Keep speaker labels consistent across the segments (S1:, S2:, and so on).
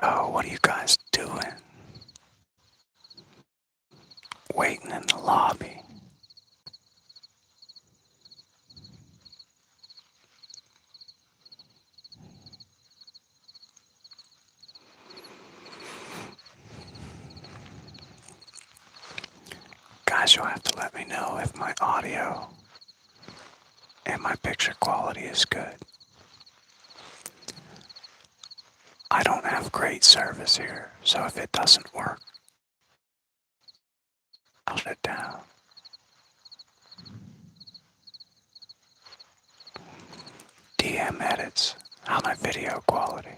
S1: Yo, what are you guys doing? Waiting in the lobby. Guys, you'll have to let me know if my audio and my picture quality is good. I don't have great service here, so if it doesn't work, I'll shut it down. DM edits. How's my video quality?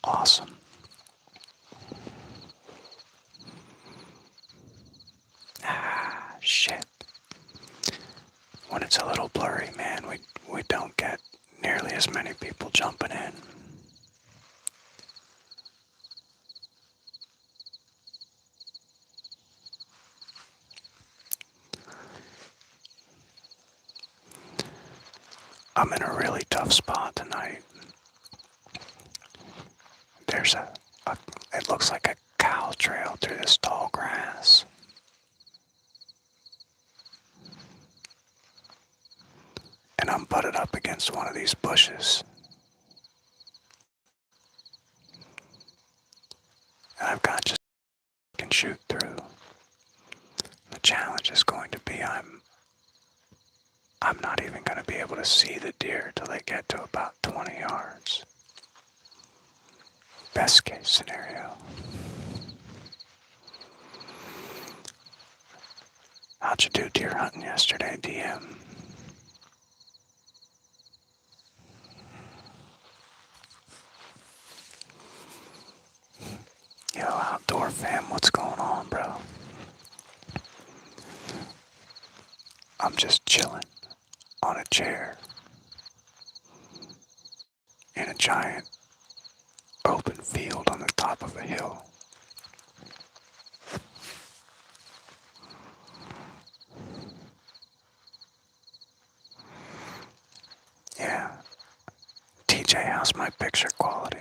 S1: Awesome. Ah, shit. When it's a little blurry, man, we don't get nearly as many people jumping in. I'm in a really tough spot tonight. There's it looks like a cow trail through this tall grass. And I'm butted up against one of these bushes. And I've got just can shoot through. The challenge is going to be I'm not even going to be able to see the deer till they get to about 20 yards. Best case scenario. How'd you do deer hunting yesterday, DM? Yo, outdoor fam, what's going on, bro? I'm just chilling on a chair in a giant open field on the top of a hill. Yeah. TJ, how's my picture quality?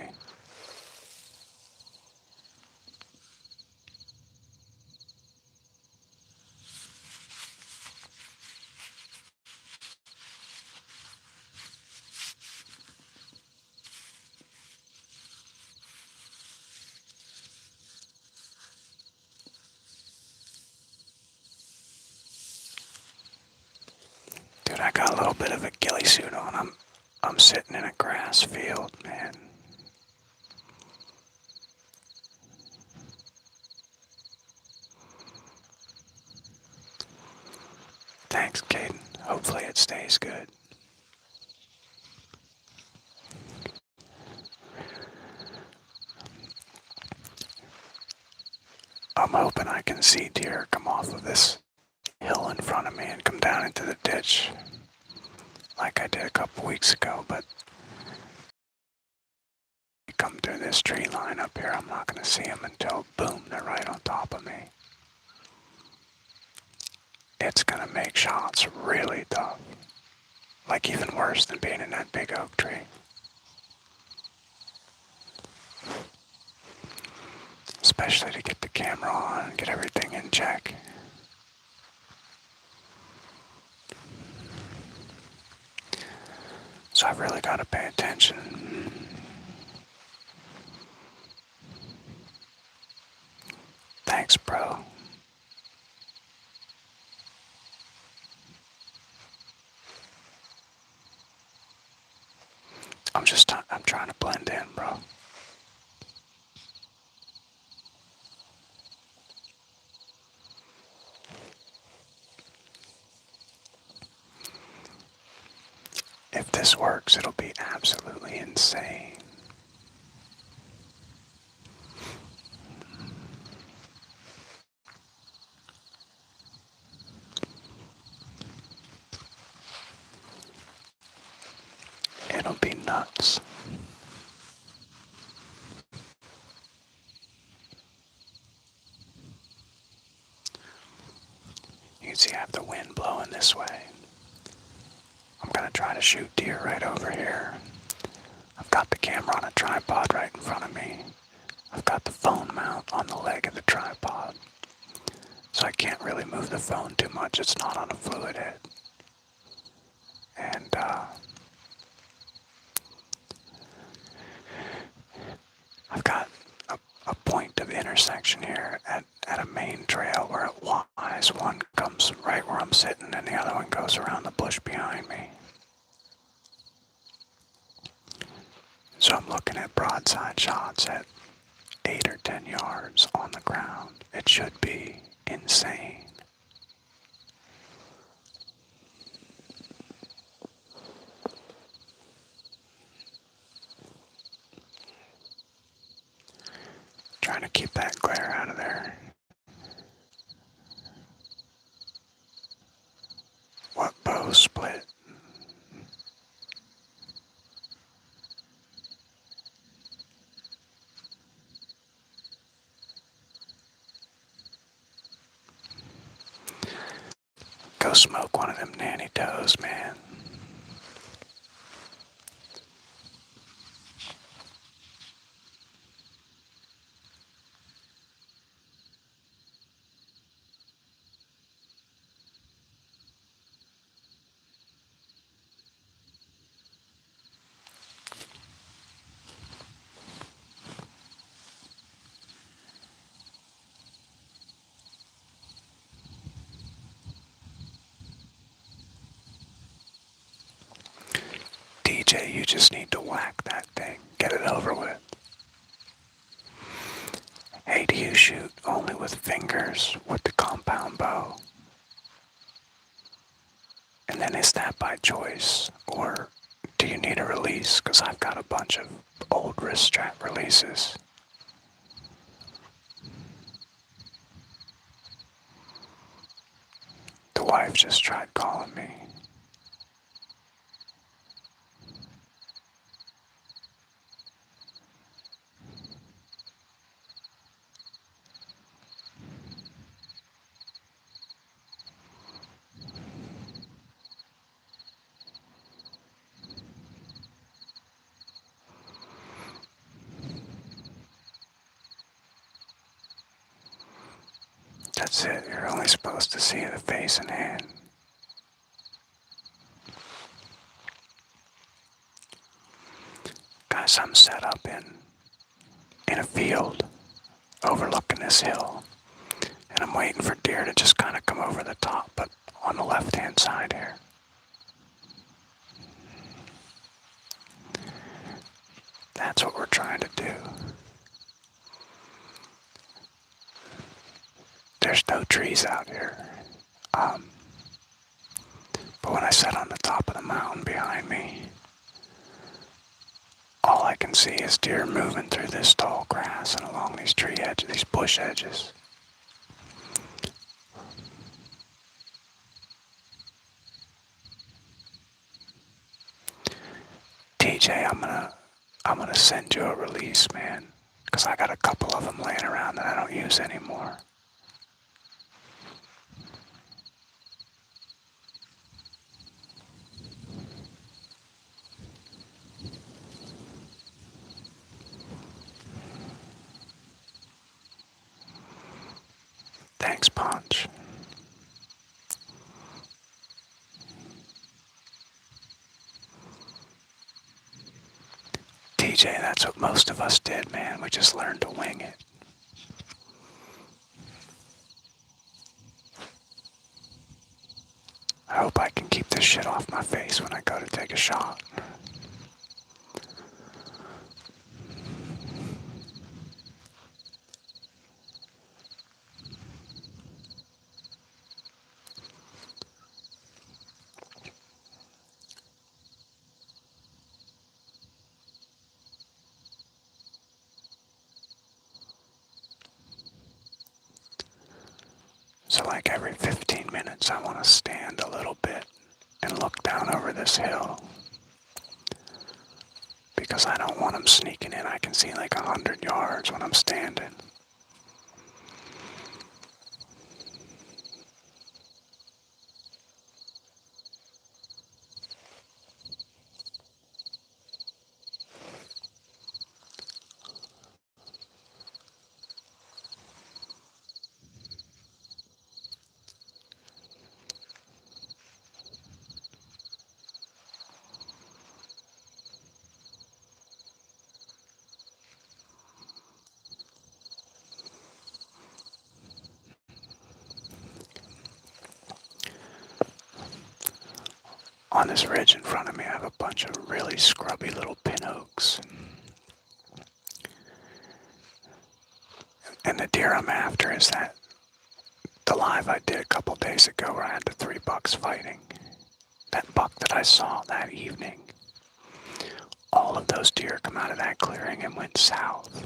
S1: Dude, I got a little bit of a ghillie suit on. I'm sitting in a grass field, man. Thanks, Caden. Hopefully it stays good. I'm hoping I can see deer come off of this hill in front of me and come down into the ditch like I did a couple weeks ago, but you come through this tree line up here, I'm not going to see them until, boom, they're right on top of me. It's going to make shots really tough. Like even worse than being in that big oak tree. Especially to get the camera on and get everything in check. So I've really got to pay attention. Thanks, bro. I'm trying to blend in, bro. If this works, it'll be absolutely insane. It would be nuts. You can see I have the wind blowing this way. I'm gonna try to shoot deer right over here. I've got the camera on a tripod right in front of me. I've got the phone mount on the leg of the tripod. So I can't really move the phone too much. It's not on a fluid head. And I've got a point of intersection here at a main trail where it lies. One comes right where I'm sitting and the other one goes around the bush behind me. So I'm looking at broadside shots at 8 or 10 yards on the ground. It should be insane. Trying to keep that glare out of there. What bow split? Go smoke one of them nanny toes, man. DJ, you just need to whack that thing. Get it over with. Hey, do you shoot only with fingers with the compound bow? And then is that by choice? Or do you need a release? Because I've got a bunch of old wrist strap releases. The wife just tried calling me. That's it, you're only supposed to see the face and hand. Guys, I'm set up in a field overlooking this hill. And I'm waiting for deer to just kind of come over the top, but on the left-hand side here. That's what we're trying to do. There's no trees out here. But when I sit on the top of the mountain behind me, all I can see is deer moving through this tall grass and along these tree edges, these bush edges. TJ, I'm gonna send you a release, man, because I got a couple of them laying around that I don't use anymore. Thanks, Punch. TJ, that's what most of us did, man. We just learned to wing it. I hope I can keep this shit off my face when I go to take a shot. So like every 15 minutes I want to stand a little bit and look down over this hill. because I don't want them sneaking in. I can see like 100 yards when I'm standing. On this ridge in front of me, I have a bunch of really scrubby little pin oaks. And the deer I'm after is the live I did a couple days ago where I had the 3 bucks fighting. That buck that I saw that evening, all of those deer come out of that clearing and went south.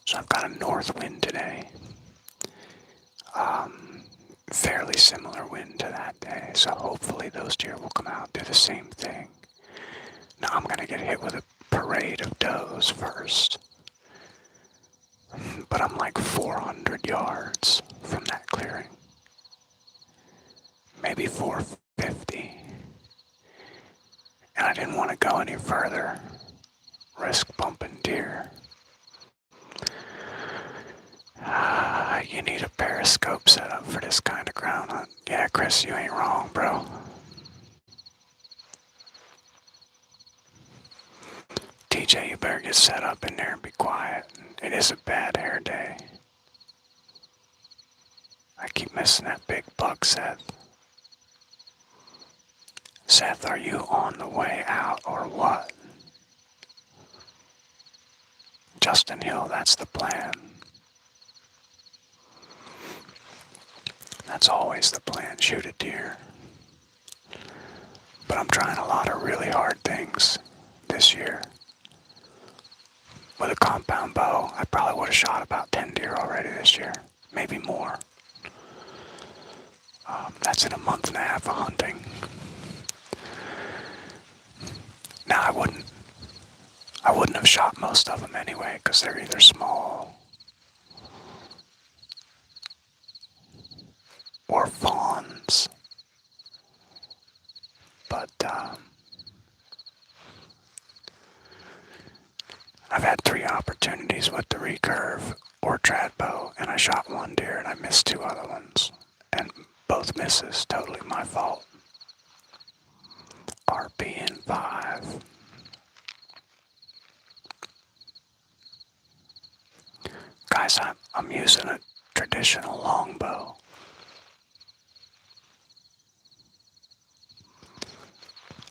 S1: So I've got a north wind today. Fairly similar wind to that day, so hopefully those deer will come out and do the same thing. Now I'm gonna get hit with a parade of does first. But I'm like 400 yards from that clearing. Maybe 450. And I didn't want to go any further. Risk bumping deer. You need a periscope set up for this kind of ground hunt. Yeah, Chris, you ain't wrong, bro. TJ, you better get set up in there and be quiet. It is a bad hair day. I keep missing that big buck, Seth. Seth, are you on the way out or what? Justin Hill, that's the plan. That's always the plan, shoot a deer. But I'm trying a lot of really hard things this year. With a compound bow, I probably would have shot about 10 deer already this year. Maybe more. That's in a month and a half of hunting. Now I wouldn't have shot most of them anyway, because they're either small or fawns. But I've had 3 opportunities with the recurve or trad bow, and I shot 1 deer and I missed 2 other ones. And both misses, totally my fault. RP in 5. Guys, I'm using a traditional longbow.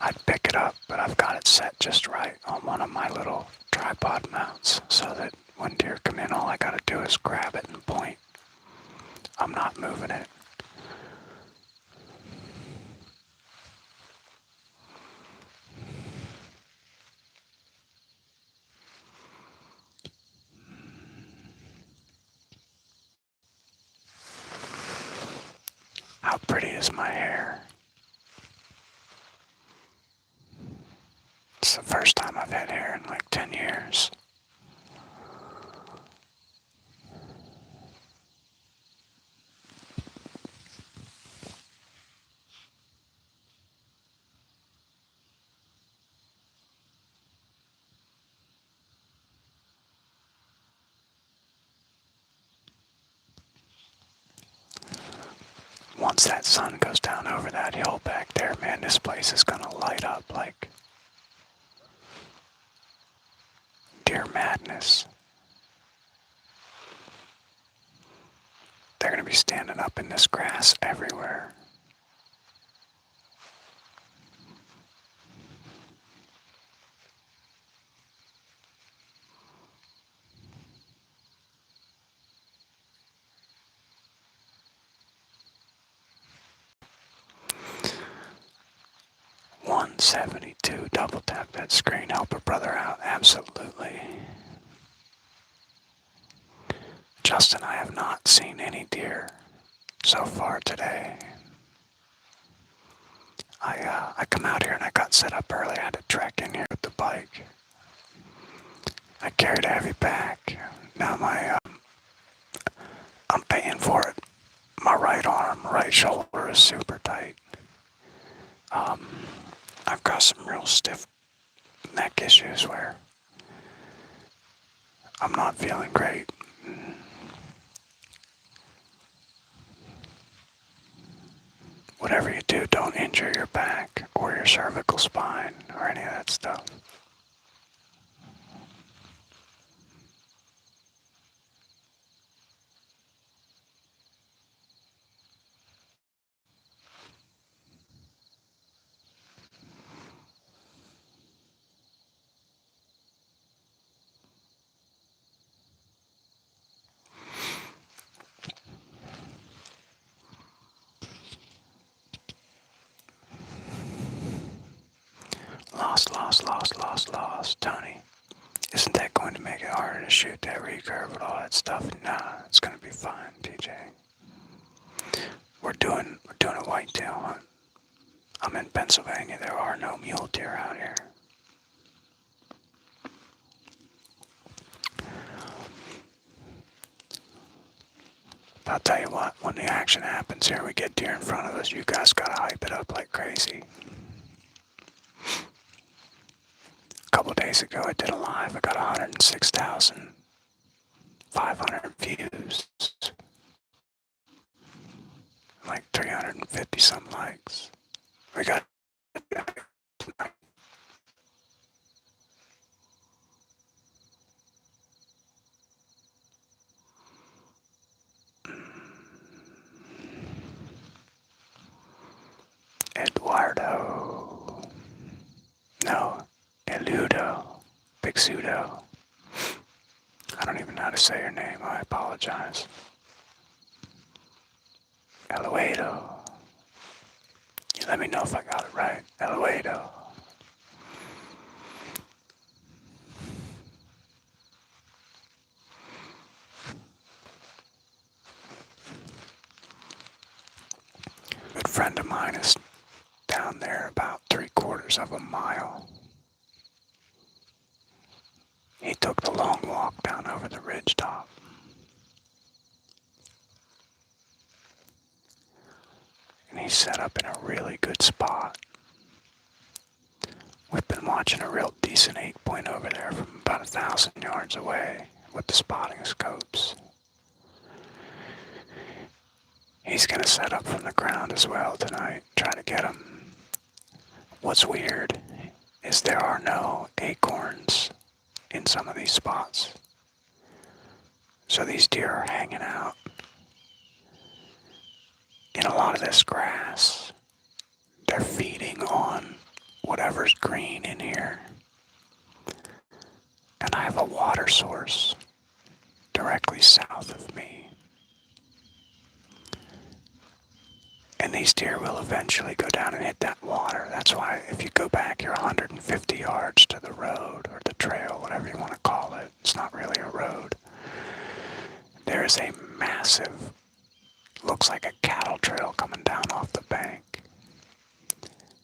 S1: I'd pick it up, but I've got it set just right on one of my little tripod mounts so that when deer come in, all I gotta do is grab it and point. I'm not moving it. How pretty is my hair? It's the first time I've had hair in like 10 years. Once that sun goes down over that hill back there, man, this place is gonna light up like deer madness. They're gonna be standing up in this grass everywhere. $172, double tap that screen, help a brother out, absolutely. Justin, I have not seen any deer so far today. I come out here and got set up early. I had to trek in here with the bike. I carried a heavy pack. Now I'm paying for it. My right arm, right shoulder is super tight. I've got some real stiff neck issues where I'm not feeling great. Whatever you do, don't injure your back or your cervical spine or any of that stuff. Lost. Tony, isn't that going to make it harder to shoot that recurve and all that stuff? Nah, it's going to be fine, TJ. We're doing a whitetail hunt. I'm in Pennsylvania. There are no mule deer out here. But I'll tell you what, when the action happens here, we get deer in front of us, you guys gotta hype it up like crazy. A couple days ago, I did a live. I got 106,500 views. Like 350 some likes. We got Eduardo. No, Eludo. Big Pseudo. I don't even know how to say your name. I apologize. Eluado. You let me know if I got it right. Eluado. A good friend of mine is down there about 3/4 of a mile. He took the long walk down over the ridge top. And he set up in a really good spot. We've been watching a real decent 8-point over there from about 1,000 yards away with the spotting scopes. He's gonna set up from the ground as well tonight, try to get him. What's weird is there are no acorns in some of these spots. So these deer are hanging out in a lot of this grass. They're feeding on whatever's green in here. And I have a water source directly south of me. And these deer will eventually go down and hit that water. That's why if you go back, you're 150 yards to the road or the trail, whatever you want to call it. It's not really a road. There is a massive, looks like a cattle trail coming down off the bank.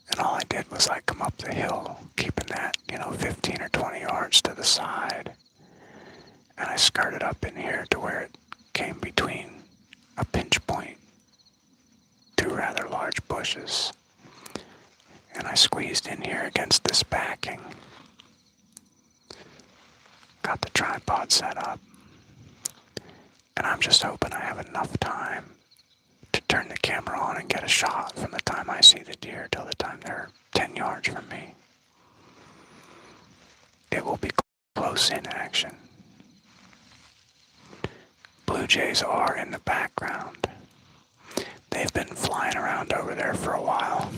S1: And all I did was I come up the hill, keeping that, 15 or 20 yards to the side. And I skirted up in here to where it came between a pinch point, two rather large bushes. And I squeezed in here against this backing. Got the tripod set up. And I'm just hoping I have enough time to turn the camera on and get a shot from the time I see the deer till the time they're 10 yards from me. It will be close in action. Blue jays are in the background. They've been flying around over there for a while.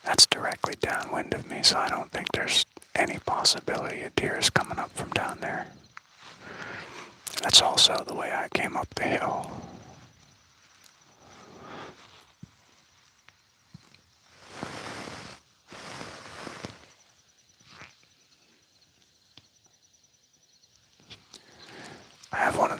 S1: That's directly downwind of me, so I don't think there's any possibility a deer is coming up from down there. That's also the way I came up the hill. I have one of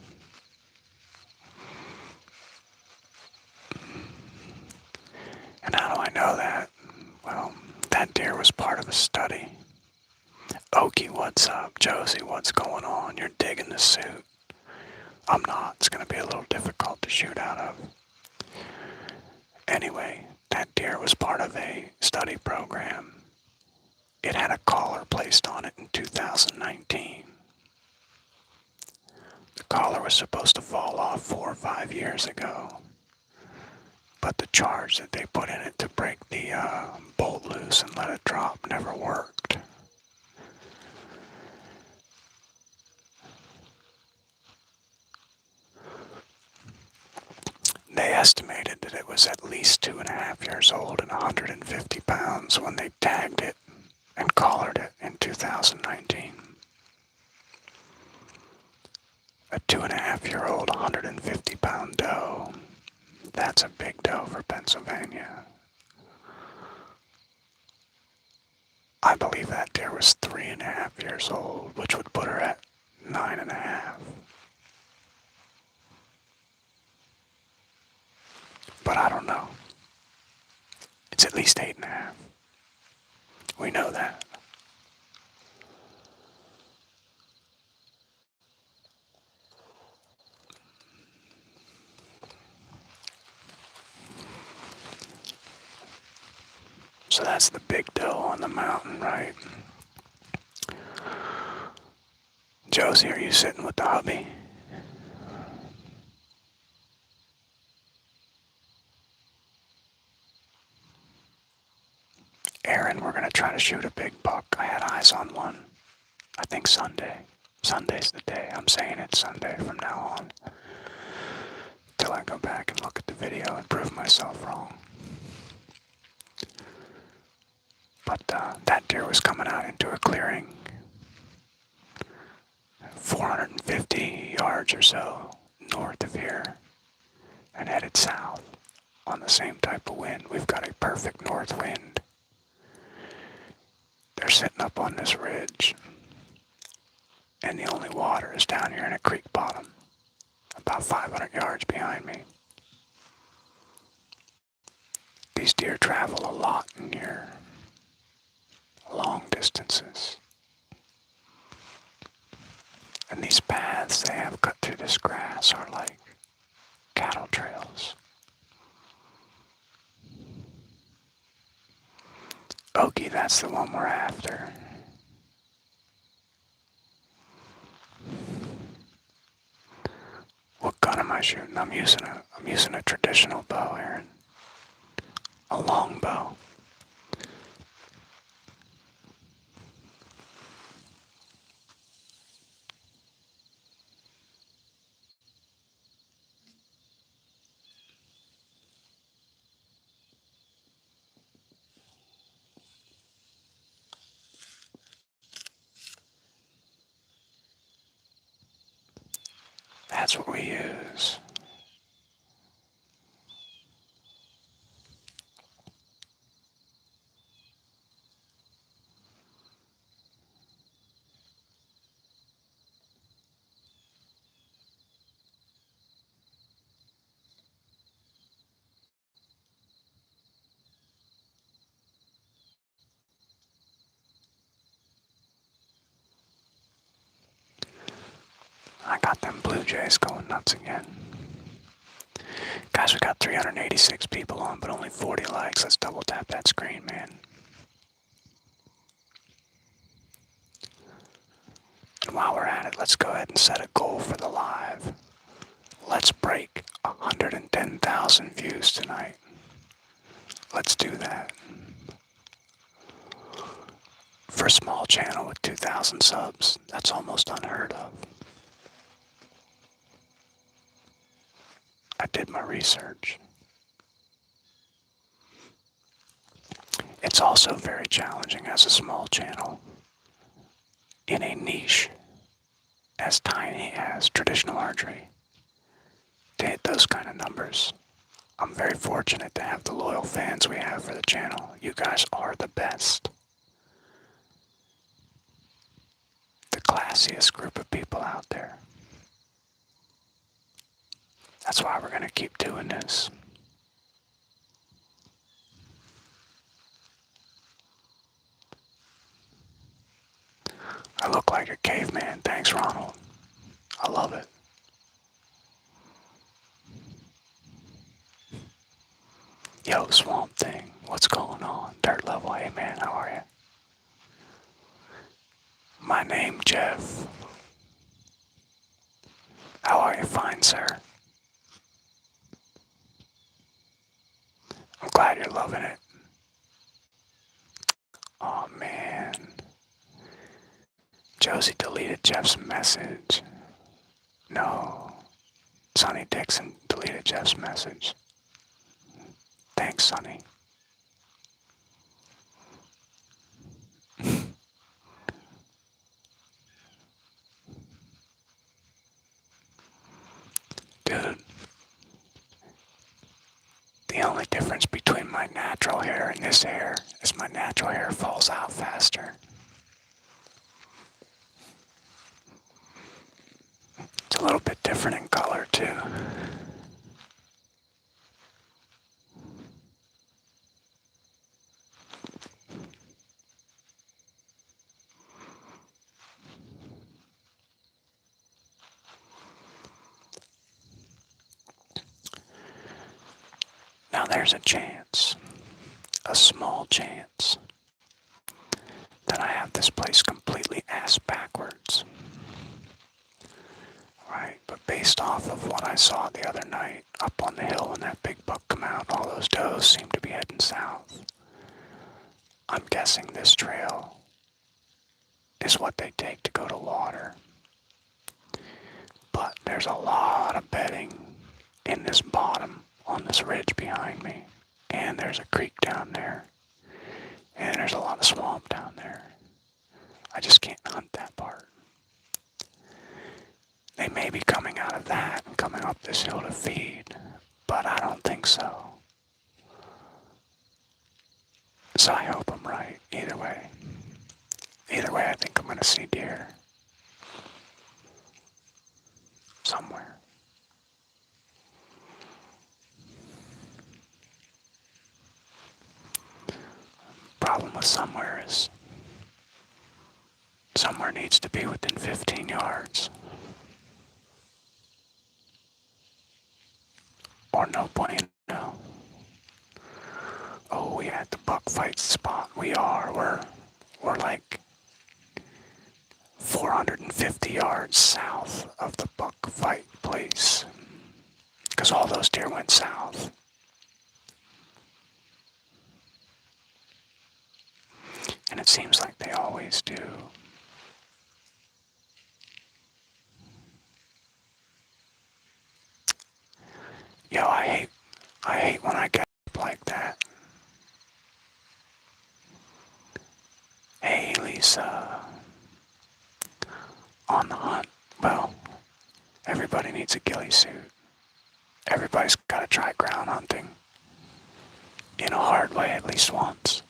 S1: know that. Well, that deer was part of a study. Okie, what's up? Josie, what's going on? You're digging the suit. I'm not. It's going to be a little difficult to shoot out of. Anyway, that deer was part of a study program. It had a collar placed on it in 2019. The collar was supposed to fall off 4 or 5 years ago. But the charge that they put in it to break the bolt loose and let it drop never worked. They estimated that it was at least 2.5 years old and 150 pounds when they tagged it and collared it in 2019. A 2.5-year-old, 150-pound doe. That's a big doe for Pennsylvania. I believe that deer was 3.5 years old, which would put her at 9.5. But I don't know. It's at least 8.5. We know that. So that's the big doe on the mountain, right? Josie, are you sitting with the hubby? Aaron, we're going to try to shoot a big buck. I had eyes on one. I think Sunday. Sunday's the day. I'm saying it's Sunday from now on. Till I go back and look at the video and prove myself wrong. But that deer was coming out into a clearing 450 yards or so north of here and headed south on the same type of wind. We've got a perfect north wind. They're sitting up on this ridge, and the only water is down here in a creek bottom, about 500 yards behind me. These deer travel a lot in here, long distances. And these paths they have cut through this grass are like cattle trails. Okie, that's the one we're after. What gun am I shooting? I'm using a traditional bow, Aaron. A longbow. That's what we use. I got them Blue Jays going nuts again. Guys, we got 386 people on, but only 40 likes. Let's double tap that screen, man. And while we're at it, let's go ahead and set a goal for the live. Let's break 110,000 views tonight. Let's do that. For a small channel with 2,000 subs, that's almost unheard of. I did my research. It's also very challenging as a small channel in a niche as tiny as traditional archery to hit those kind of numbers. I'm very fortunate to have the loyal fans we have for the channel. You guys are the best. The classiest group of people out there. That's why we're going to keep doing this. your caveman. Thanks, Ronald. I love it. Yo, Swamp Thing, what's going on? Dirt Level, hey man, how are you? My name, Jeff. How are you? Fine, sir. I'm glad you're loving it. Oh man. Josie deleted Jeff's message. No. Sonny Dixon deleted Jeff's message. Thanks, Sonny. Dude. The only difference between my natural hair and this hair is my natural hair falls out faster. It's a little bit different in color, too. Now there's a chance, a small chance, that I have this place completely ass backwards. Right, but based off of what I saw the other night up on the hill when that big buck come out, all those does seem to be heading south. I'm guessing this trail is what they take to go to water. But there's a lot of bedding in this bottom on this ridge behind me. And there's a creek down there. And there's a lot of swamp down there. I just can't hunt that part. They may be coming out of that and coming up this hill to feed, but I don't think so. So I hope I'm right, either way. Either way, I think I'm gonna see deer. Somewhere. Problem with somewhere is somewhere needs to be within 15 yards. Or no bueno. Oh, we at the buck fight spot. We are. We're like 450 yards south of the buck fight place. Because all those deer went south. And it seems like they always do. Yo, I hate when I get up like that. Hey, Lisa. On the hunt. Well, everybody needs a ghillie suit. Everybody's gotta try ground hunting. In a hard way at least once.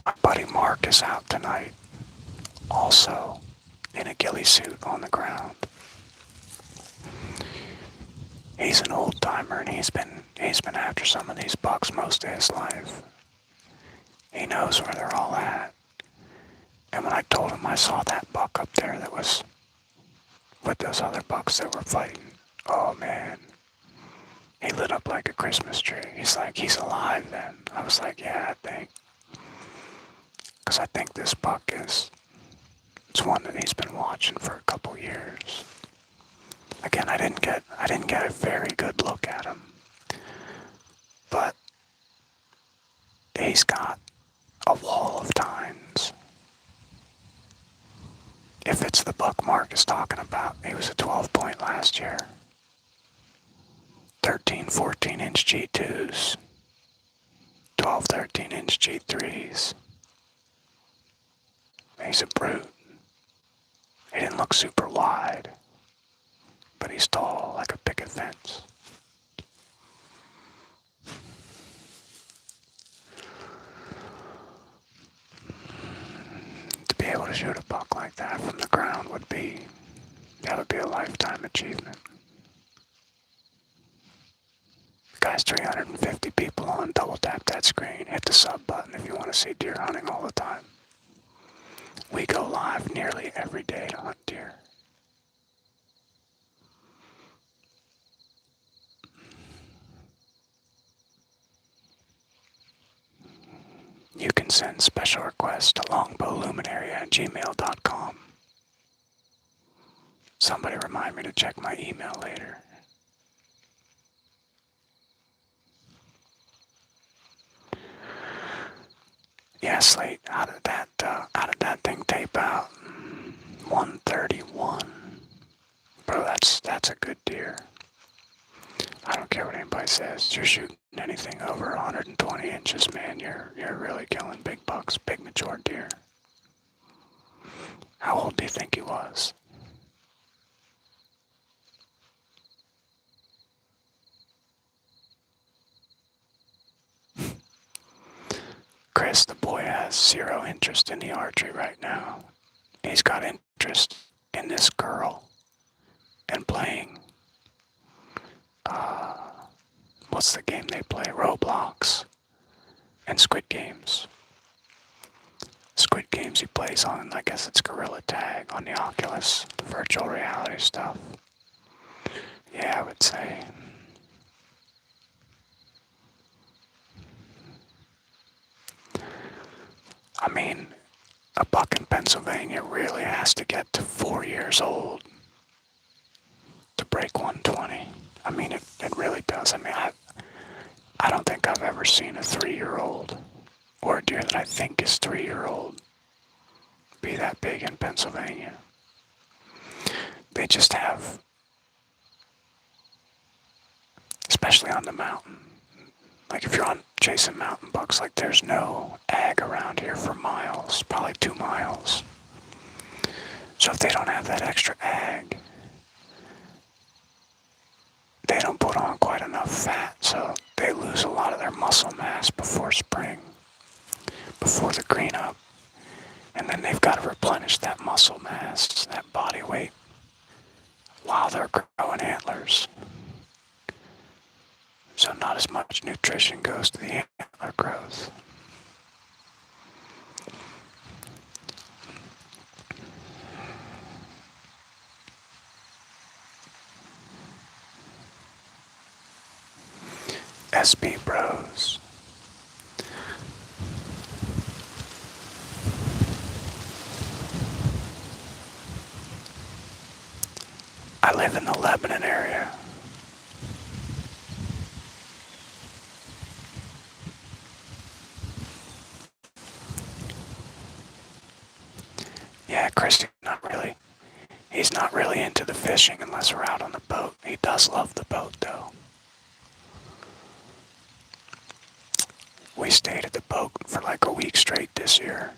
S1: My buddy Mark is out tonight. Also in a ghillie suit on the ground. He's an old timer and he's been after some of these bucks most of his life. He knows where they're all at. And when I told him I saw that buck up there that was with those other bucks that were fighting, oh man, he lit up like a Christmas tree. He's like, he's alive then. I was like, yeah, I think. Because I think this buck it's one that he's been watching for a couple years. Again, I didn't get a very good look at him. But he's got a wall of tines. If it's the buck Mark is talking about, he was a 12 point last year. 13, 14 inch G2s. 12, 13 inch G3s. He's a brute. He didn't look super wide, but he's tall like a picket fence. shoot a buck like that from the ground would be, that would be a lifetime achievement. Guys, 350 people on. Double tap that screen. Hit the sub button if you want to see deer hunting all the time. We go live nearly every day to hunt deer. You can send special requests to longbowluminary@gmail.com. Somebody remind me to check my email later. Yeah, Slate, how did that thing tape out? 131. Bro, that's a good deer. I don't care what anybody says. You're shooting anything over 120 inches, man. You're really killing big bucks, big mature deer. How old do you think he was? Chris, the boy has zero interest in the archery right now. He's got interest in this girl and playing, what's the game they play? Roblox and Squid Games. Squid Games he plays on, I guess it's Gorilla Tag on the Oculus, the virtual reality stuff. Yeah, I would say. I mean, a buck in Pennsylvania really has to get to 4 years old to break 120. I mean, it really does. I mean, I don't think I've ever seen a 3-year-old or a deer that I think is 3-year-old be that big in Pennsylvania. They just have, especially on the mountain, like if you're on chasing mountain bucks, like there's no ag around here for miles, probably 2 miles. So if they don't have that extra ag, they don't put on quite enough fat, so they lose a lot of their muscle mass before spring, before the green up. And then they've got to replenish that muscle mass, that body weight, while they're growing antlers. So not as much nutrition goes to the antler growth. SB Bros. I live in the Lebanon area. Yeah, Christy, he's not really into the fishing unless we're out on the boat. He does love the boat, though. We stayed at the boat for like a week straight this year.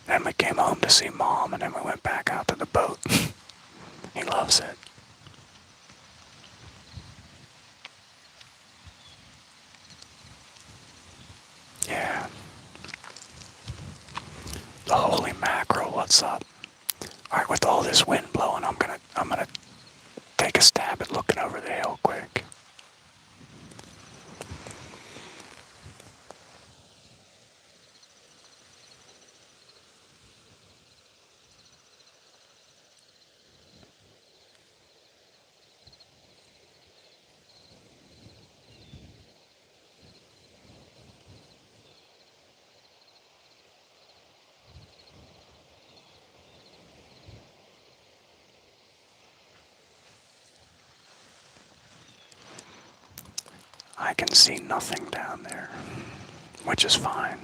S1: Then we came home to see Mom, and then we went back out to the boat. He loves it. Yeah. The holy mackerel, what's up? Alright, with all this wind blowing, I'm gonna take a stab at looking over the hill quick. I can see nothing down there, which is fine.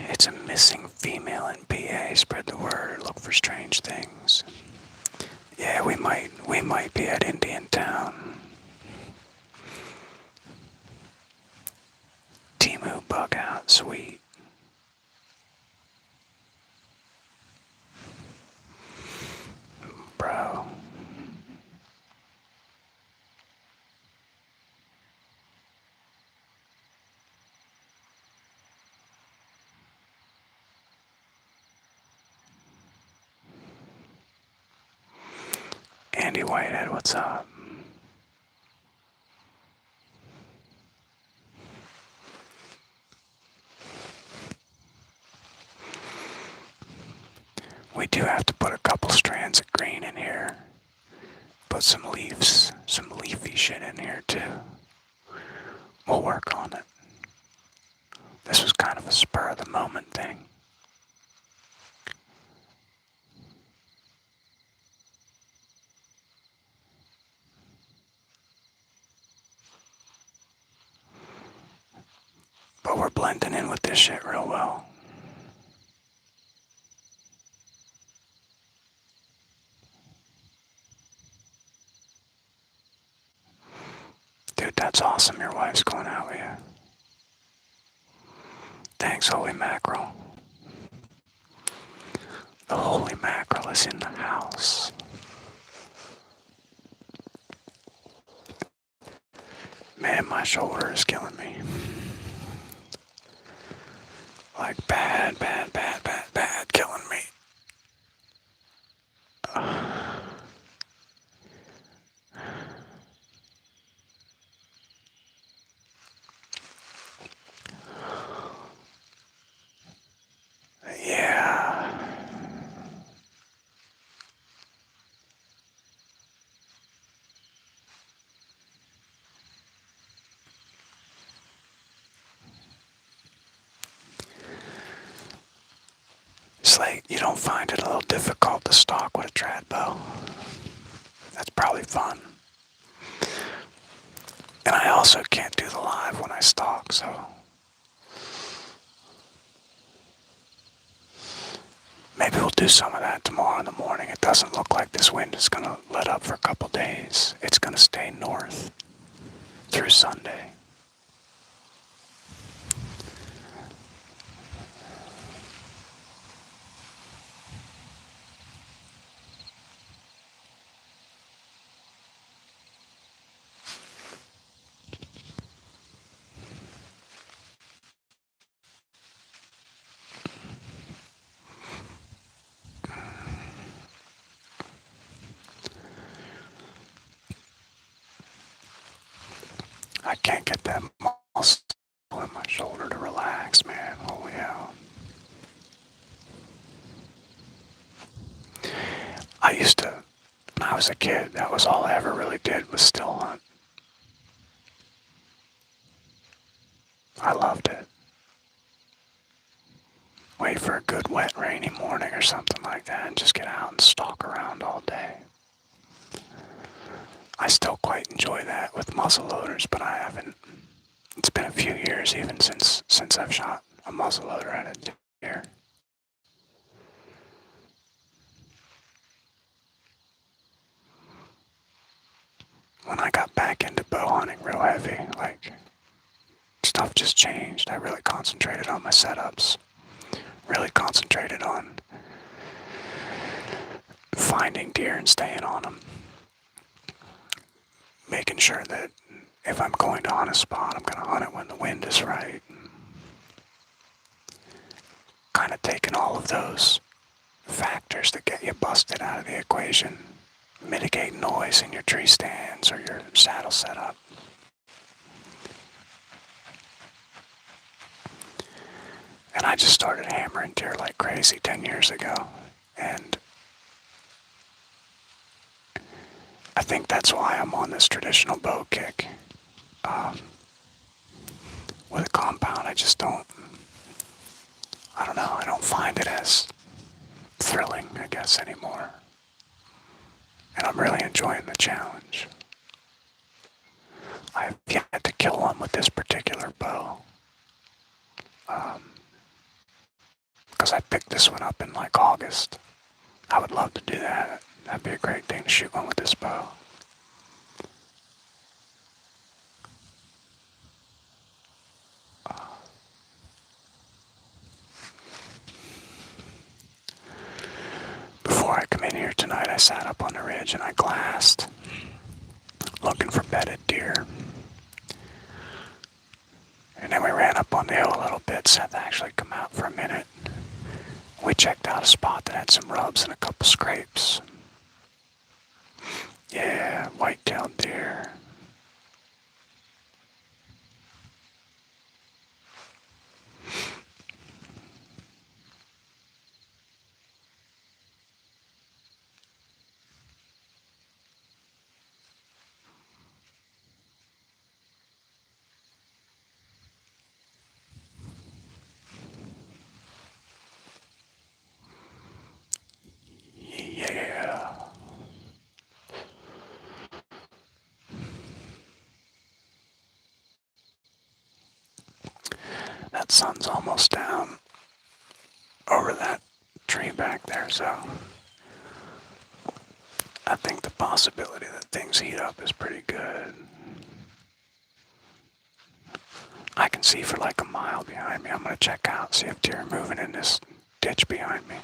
S1: It's a missing female in PA. Spread the word. Look for strange things. Yeah, we might be at Indian Town. Timu bug out, sweet. Bro. Sandy Whitehead, what's up? We do have to put a couple strands of green in here. Put some leaves, some leafy shit in here too. We'll work on it. This was kind of a spur of the moment thing. But we're blending in with this shit real well. Dude, that's awesome your wife's going out with you. Thanks, Holy Mackerel. The Holy Mackerel is in the house. Man, my shoulder is killing me. Like bad, killing me. Yeah. It's like you don't find it a little difficult to stalk with a trad bow. That's probably fun. And I also can't do the live when I stalk, so maybe we'll do some of that tomorrow in the morning. It doesn't look like this wind is going to let up for a couple days. It's going to stay north through Sunday. I can't get that muscle in my shoulder to relax, man. Holy hell. I used to, when I was a kid, that was all I ever really did was still hunt. I loved it. Wait for a good wet rainy morning or something like that and just get out and stalk around all day. I still quite enjoy that with muzzle loaders, but I haven't. It's been a few years even since I've shot a muzzleloader at a deer. When I got back into bow hunting real heavy, like, stuff just changed. I really concentrated on my setups. Really concentrated on finding deer and staying on them. Making sure that if I'm going to hunt a spot, I'm going to hunt it when the wind is right. Kind of taking all of those factors that get you busted out of the equation. Mitigate noise in your tree stands or your saddle setup. And I just started hammering deer like crazy 10 years ago. And I think that's why I'm on this traditional bow kick. With a compound, I don't know, I don't find it as thrilling, I guess, anymore. And I'm really enjoying the challenge. I have yet to kill one with this particular bow. Because I picked this one up in like August. I would love to do that. That'd be a great thing to shoot one with this bow. Before I come in here tonight, I sat up on the ridge and I glassed, looking for bedded deer. And then we ran up on the hill a little bit. Seth actually come out for a minute. We checked out a spot that had some rubs and a couple scrapes. Yeah, white-tailed deer. Yeah. That sun's almost down over that tree back there, so I think the possibility that things heat up is pretty good. I can see for like a mile behind me. I'm gonna check out, see if deer are moving in this ditch behind me.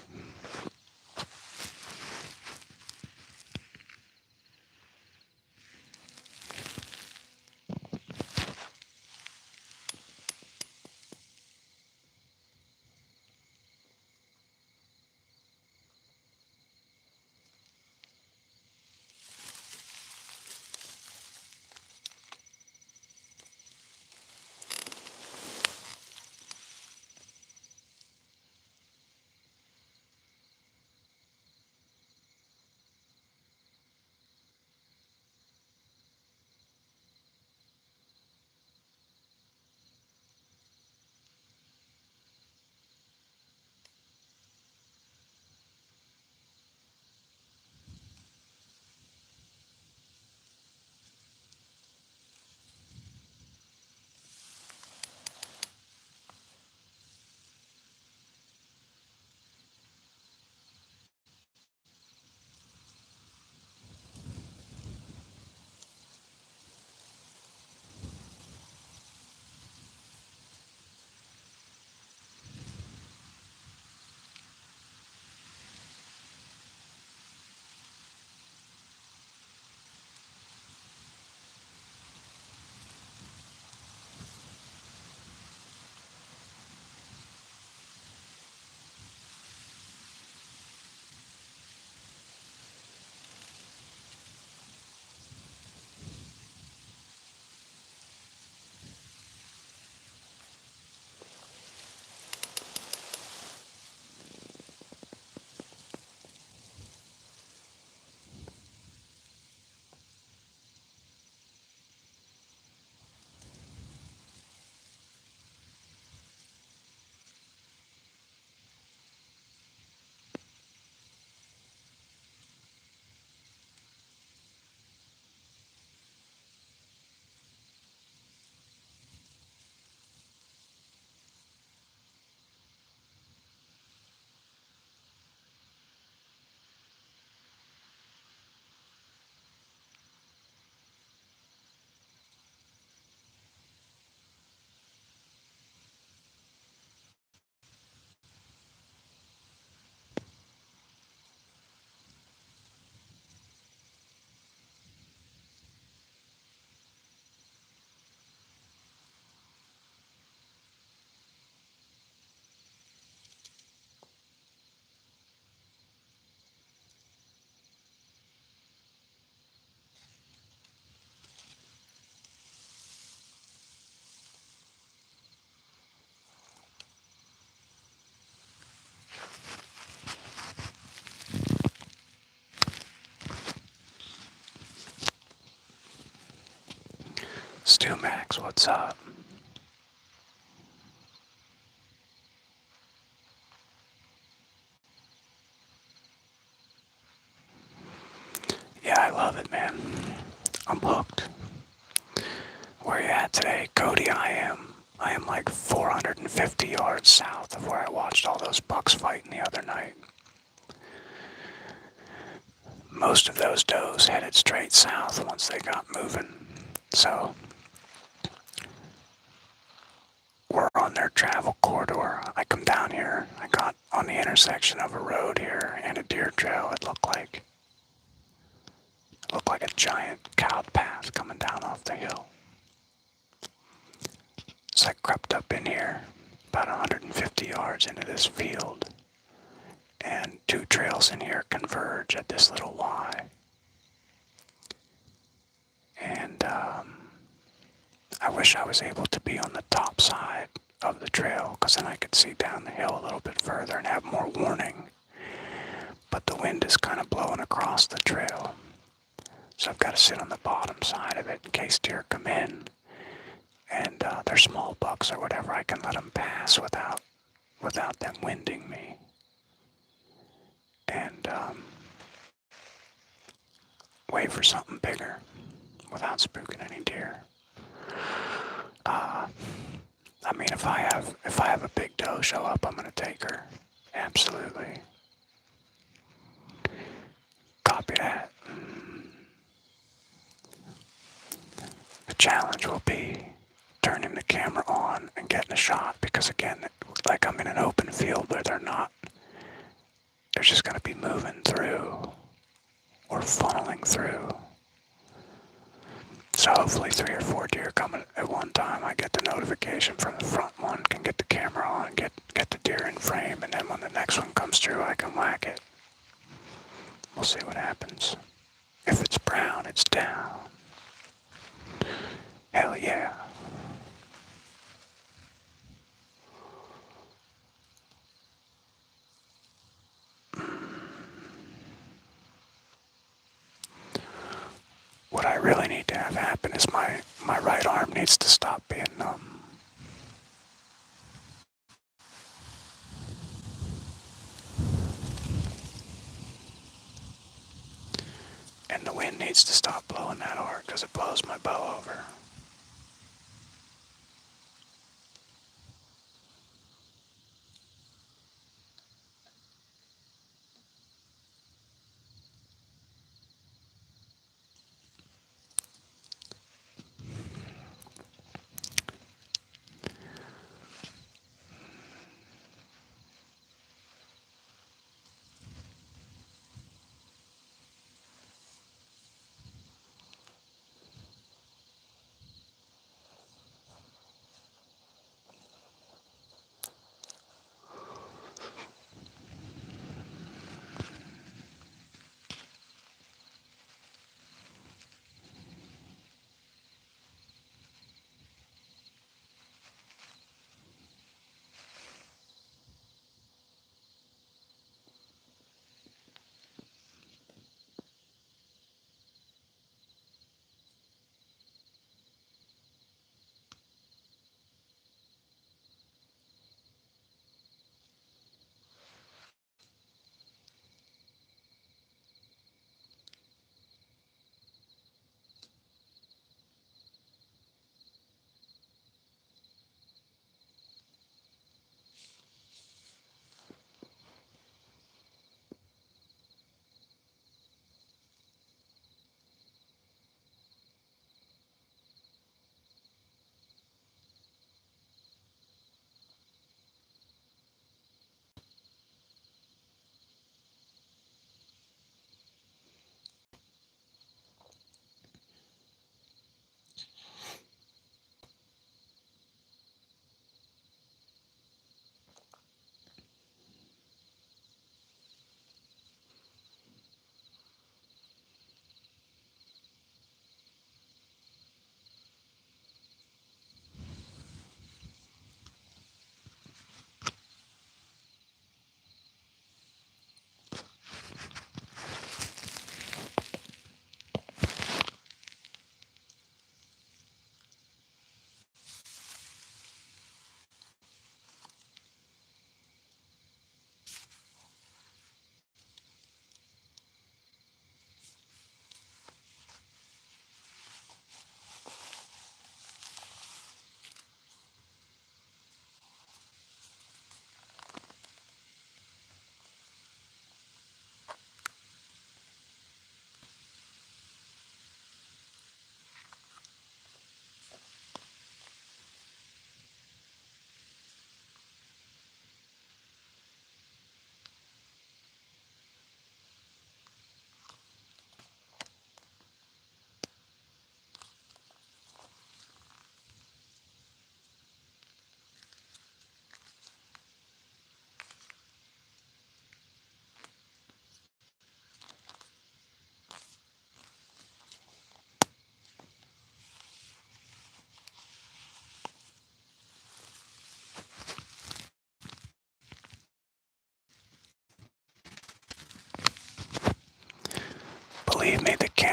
S1: Stu Max, what's up? Yeah, I love it, man. I'm hooked. Where you at today? Cody, I am like 450 yards south of where I watched all those bucks fighting the other night. Most of those does headed straight south once they got moving. So, we're on their travel corridor. I come down here. I got on the intersection of a road here and a deer trail. It looked like a giant cow path coming down off the hill. So I crept up in here, about 150 yards into this field, and two trails in here converge at this little Y. wish I was able to be on the top side of the trail, because then I could see down the hill a little bit further and have more warning. But the wind is kind of blowing across the trail, so I've got to sit on the bottom side of it in case deer come in. And they're small bucks or whatever, I can let them pass without them winding me. And wait for something bigger without spooking any deer. I mean, if I have a big doe show up, I'm gonna take her. Absolutely. Copy that. The challenge will be turning the camera on and getting a shot, because again, like I'm in an open field where they're just gonna be moving through or funneling through. So hopefully 3 or 4 deer coming at one time. I get the notification from the front one, can get the camera on, get the deer in frame, and then when the next one comes through, I can whack it. We'll see what happens. If it's brown, it's down. Hell yeah. What I really need to have happen is my right arm needs to stop being numb. And the wind needs to stop blowing that hard, because it blows my bow over.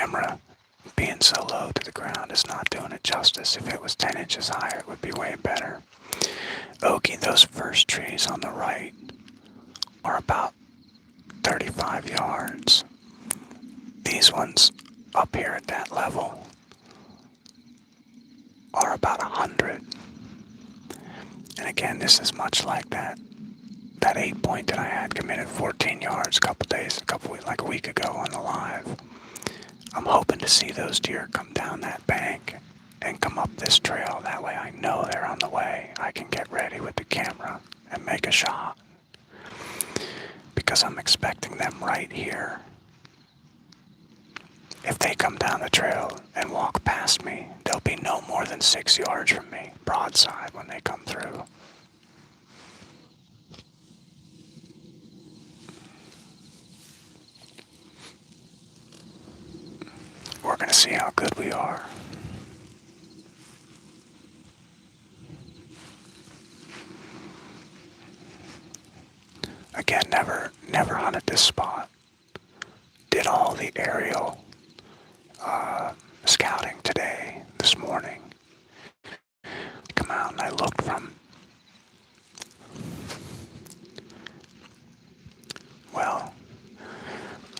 S1: camera being so low to the ground is not doing it justice. If it was 10 inches higher, it would be way better. Okay, those first trees on the right are about 35 yards. These ones up here at that level are about 100. And again, this is much like that 8-point that I had committed 14 yards like a week ago on the live. I'm hoping to see those deer come down that bank and come up this trail. That way I know they're on the way. I can get ready with the camera and make a shot. Because I'm expecting them right here. If they come down the trail and walk past me, they'll be no more than 6 yards from me, broadside, when they come through. We're going to see how good we are. Again, never hunted this spot. Did all the aerial scouting this morning. Come out and I looked from, well,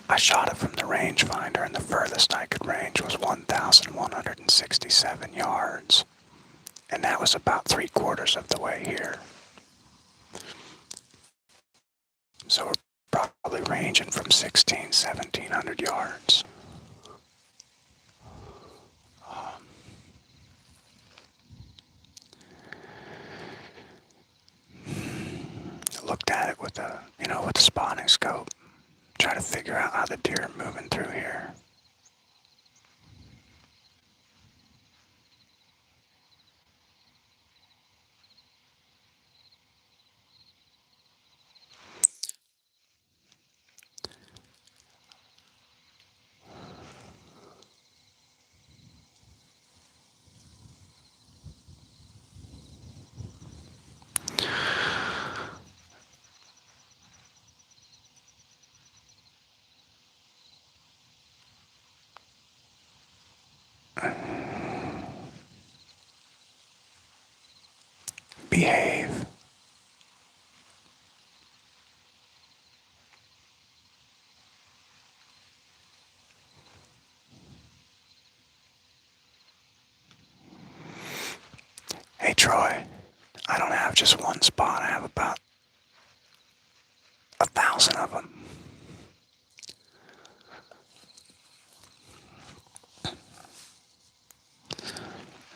S1: I shot it from the rangefinder, and the furthest I could range was 1,167 yards. And that was about 3/4 of the way here. So we're probably ranging from 1,700 yards. Looked at it with the spotting scope. Try to figure out how the deer are moving through here. Behave. Hey Troy, I don't have just one spot. I have about 1,000 of them.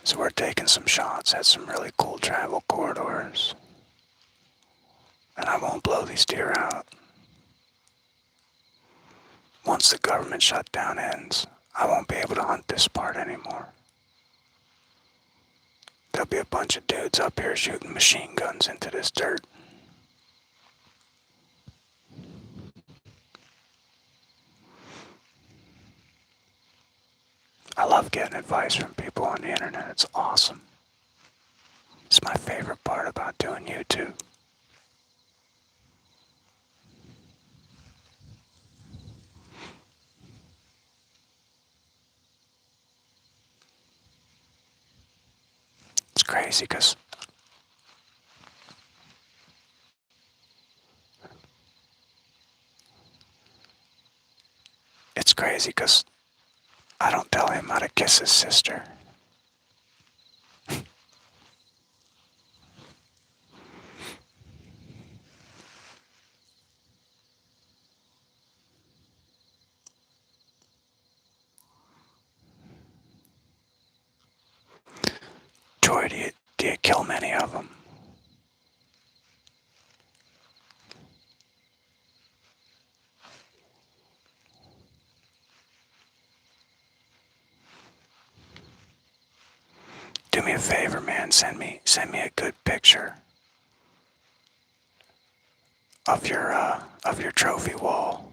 S1: So we're taking some shots at some really cool travel corridors. And I won't blow these deer out. Once the government shutdown ends, I won't be able to hunt this part anymore. There'll be a bunch of dudes up here shooting machine guns into this dirt. I love getting advice from people on the internet. It's awesome. It's my favorite part about doing YouTube. It's crazy because I don't tell him how to kiss his sister. Troy, do you kill many of them? Do me a favor, man. Send me a good picture of your trophy wall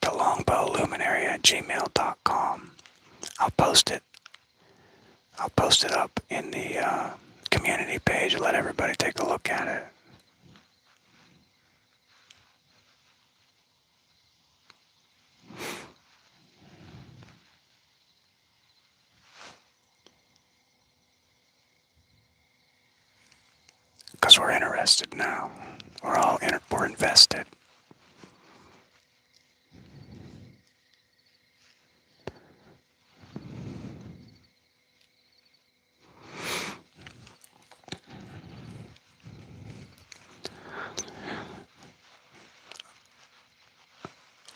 S1: to longbowluminary@gmail.com. I'll post it up in the community page and let everybody take a look at it. because we're interested now. We're invested.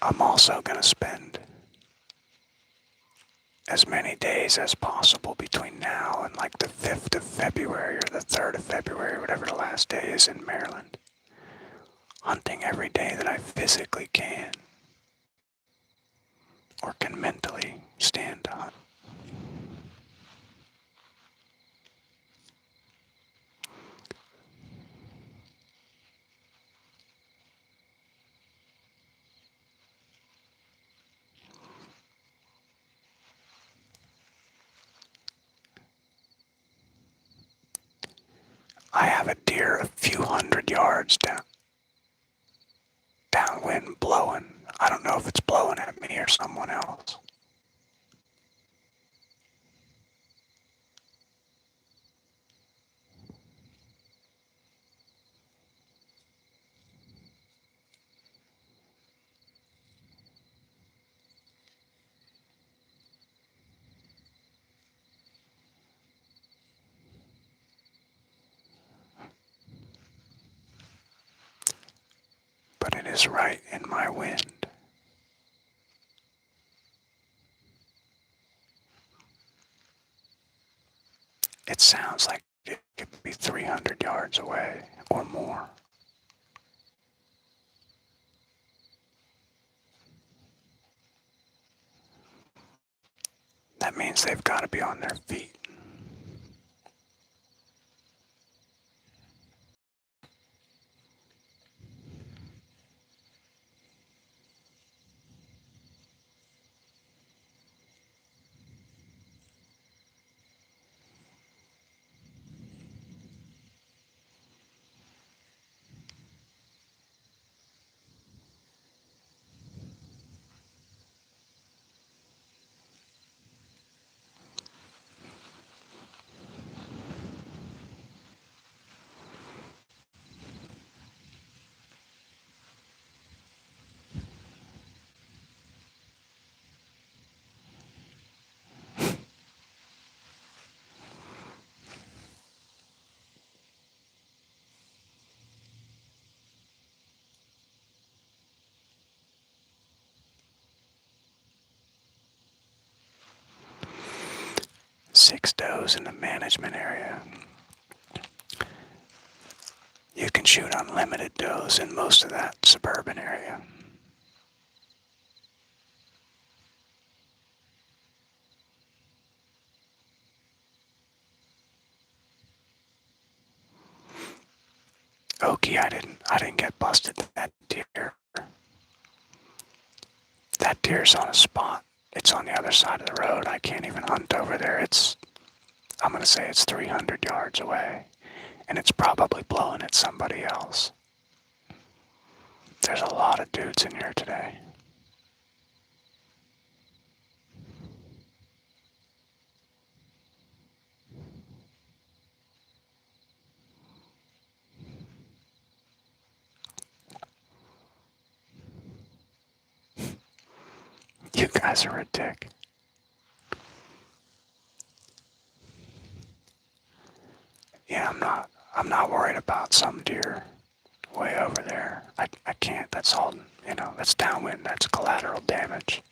S1: I'm also going to spend as many days as possible between now and like the 5th of February or the 3rd of February, whatever the last day is in Maryland, hunting every day that I physically can or can mentally stand to hunt. I have a deer a few hundred yards downwind blowing. I don't know if it's blowing at me or someone else. But it is right in my wind. It sounds like it could be 300 yards away or more. That means they've got to be on their feet. Six does in the management area. You can shoot unlimited does in most of that suburban area. Okie, I didn't get busted that deer. That deer's on a spot. It's on the other side of the road. I can't even hunt over there. I'm gonna say it's 300 yards away. And it's probably blowing at somebody else. There's a lot of dudes in here today. You guys are a dick. Yeah, I'm not worried about some deer way over there. I can't. That's all, that's downwind. That's collateral damage.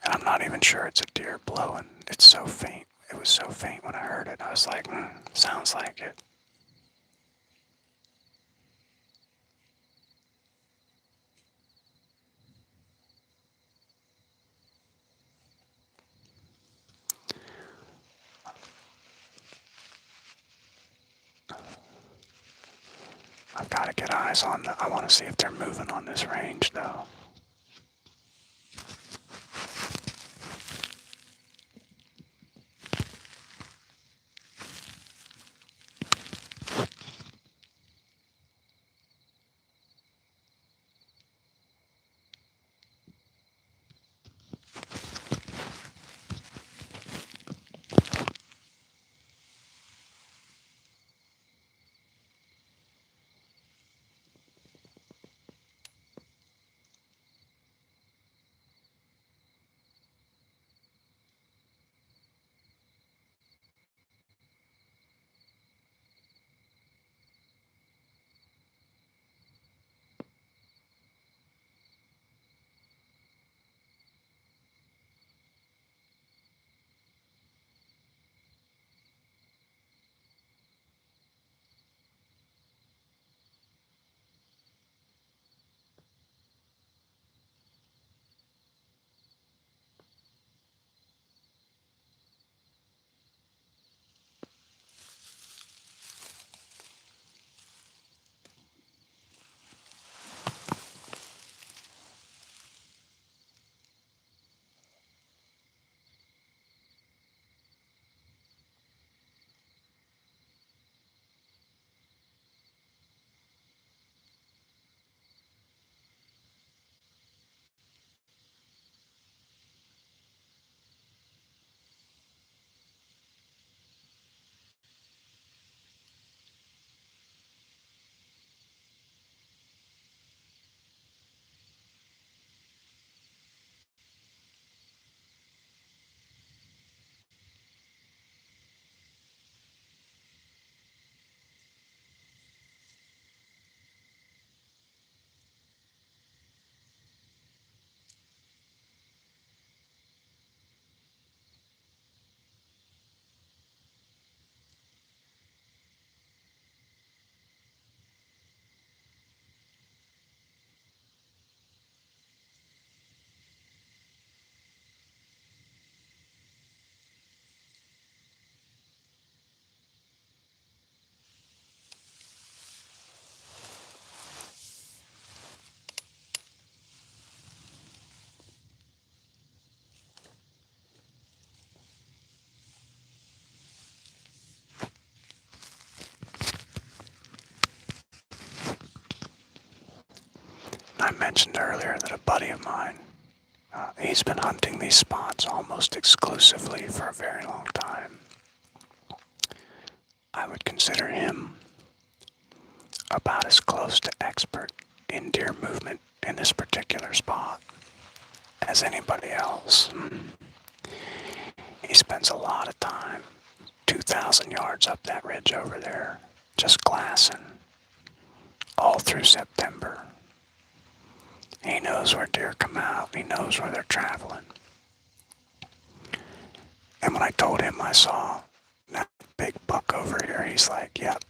S1: And I'm not even sure it's a deer blowing. It's so faint. It was so faint when I heard it. I was like, sounds like it. I've got to get eyes on I want to see if they're moving on this range, though. I mentioned earlier that a buddy of mine, he's been hunting these spots almost exclusively for a very long time. I would consider him about as close to expert in deer movement in this particular spot as anybody else. He spends a lot of time, 2,000 yards up that ridge over there, just glassing all through September. He knows where deer come out. He knows where they're traveling. And when I told him I saw that big buck over here, he's like, yep,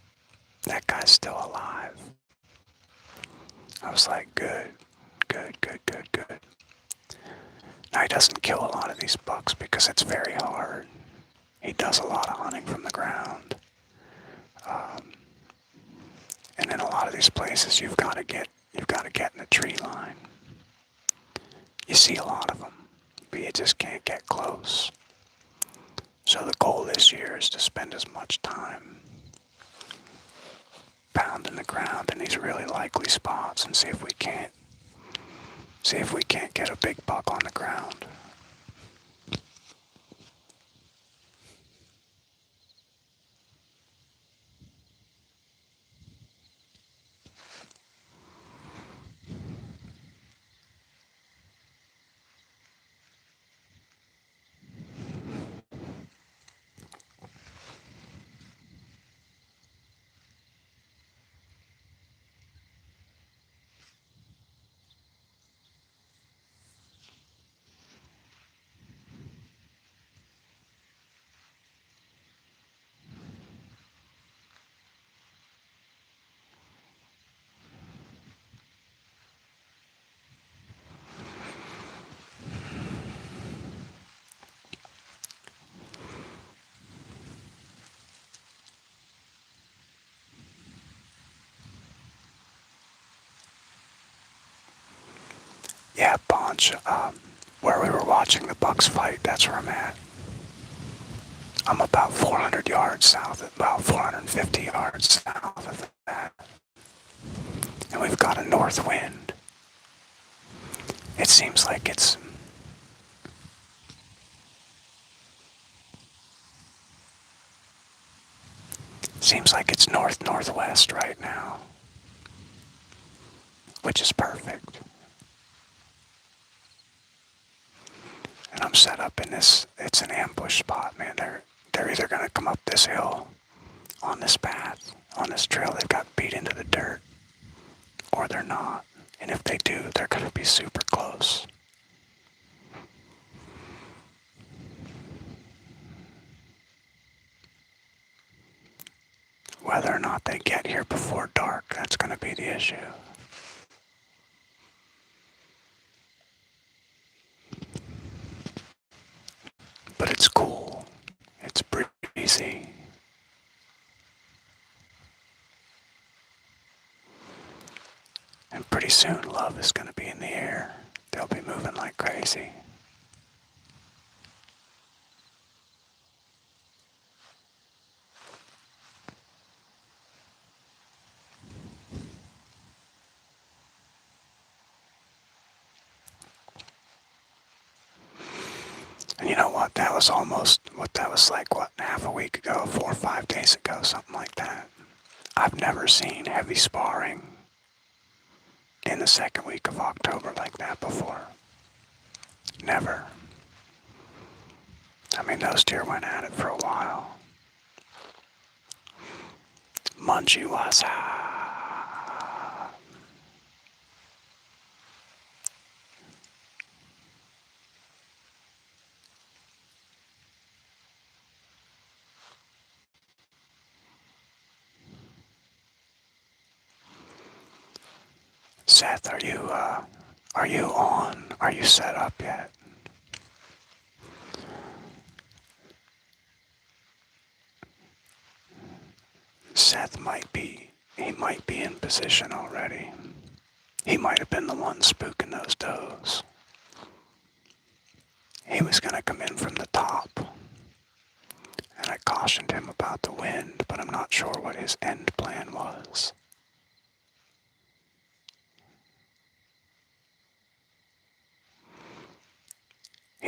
S1: that guy's still alive. I was like, good, good, good, good, good. Now, he doesn't kill a lot of these bucks because it's very hard. He does a lot of hunting from the ground. And in a lot of these places, you've got to get in a tree line. You see a lot of them, but you just can't get close. So the goal this year is to spend as much time pounding the ground in these really likely spots and see if we can't get a big buck on the ground. Yeah, Ponch, where we were watching the bucks fight, that's where I'm at. I'm about 400 yards south, about 450 yards south of that. And we've got a north wind. It seems like it's north-northwest right now, which is perfect. And I'm set up in this, it's an ambush spot, man. They're either gonna come up this hill, on this path, on this trail they've got beat into the dirt, or they're not. And if they do, they're gonna be super close. Whether or not they get here before dark, that's gonna be the issue. But it's cool. It's breezy. And pretty soon love is gonna be in the air. They'll be moving like crazy. And you know what? That was like, half a week ago, 4 or 5 days ago, something like that. I've never seen heavy sparring in the second week of October like that before. Never. I mean, those deer went at it for a while. Munchie was Seth, are you on? Are you set up yet? Seth he might be in position already. He might have been the one spooking those does. He was gonna come in from the top. And I cautioned him about the wind, but I'm not sure what his end plan was.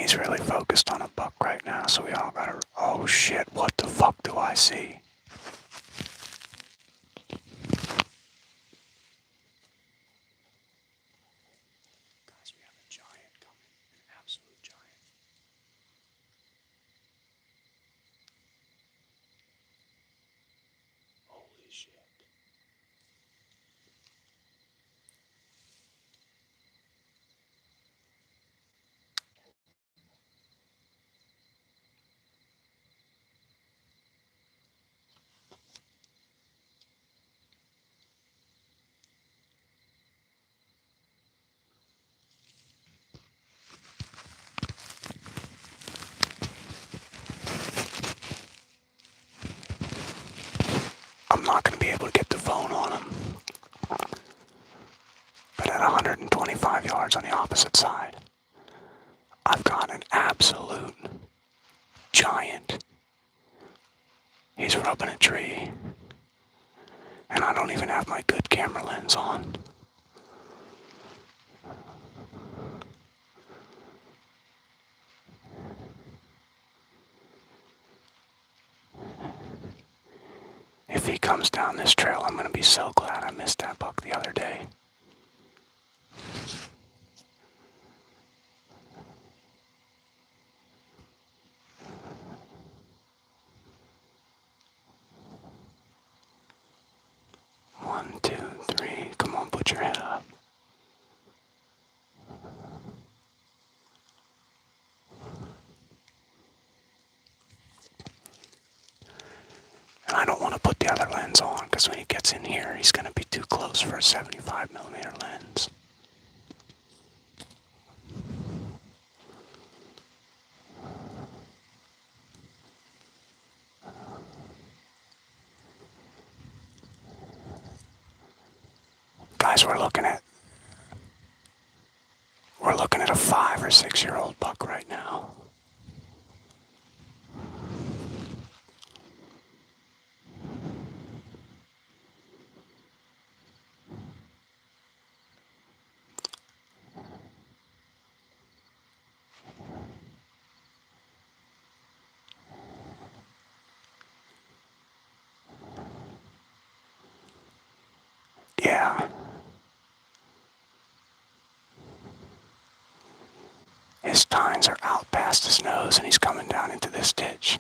S1: he's really focused on a buck right now, so we all gotta... Oh shit, what the fuck do I see? Guys, we have a giant coming. An absolute giant. Holy shit. I'm not going to be able to get the phone on him. But at 125 yards on the opposite side, I've got an absolute giant. He's rubbing a tree. And I don't even have my good camera lens on. If he comes down this trail, I'm going to be so glad I missed that buck the other day. One, two, three. Come on, put your head up. And I don't want to put the other lens on because when he gets in here, he's going to be too close for a 75mm lens. Guys, we're looking at a 5 or 6 year old buck right now. Yeah. His tines are out past his nose and he's coming down into this ditch.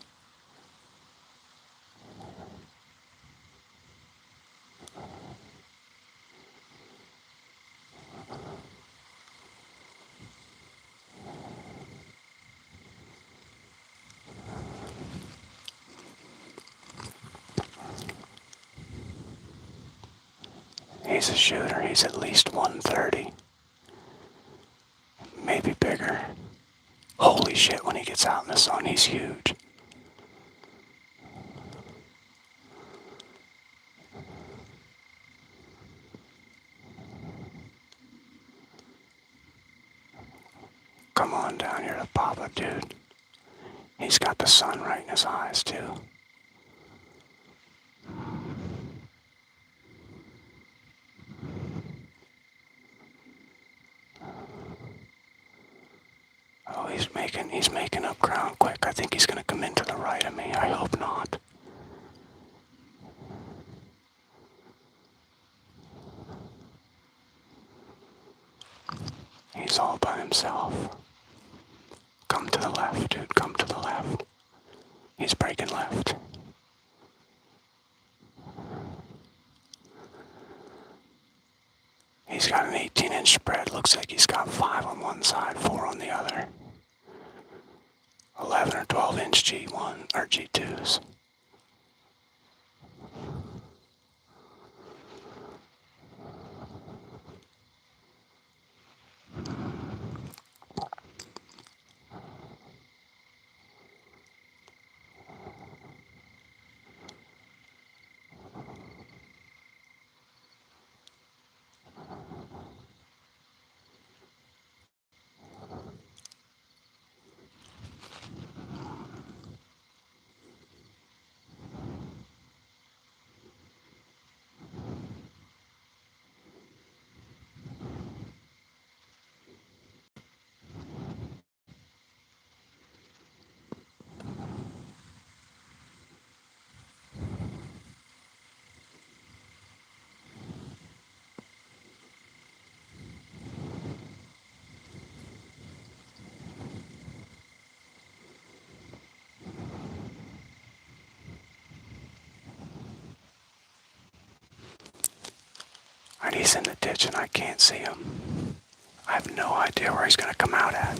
S1: He's a shooter. He's at least 130. Maybe bigger. Holy shit, when he gets out in the sun, he's huge. Come on down here to Papa, dude. He's got the sun right in his eyes, too. Oh, he's making up ground quick. I think he's gonna come into the right of me. I hope not. He's all by himself. Come to the left, dude. Come to the left. He's breaking left. He's got an 18-inch spread. Looks like he's got 5 on one side, 4 on the other. 11 or 12-inch G1 or G2s. Alright, he's in the ditch and I can't see him. I have no idea where he's gonna come out at.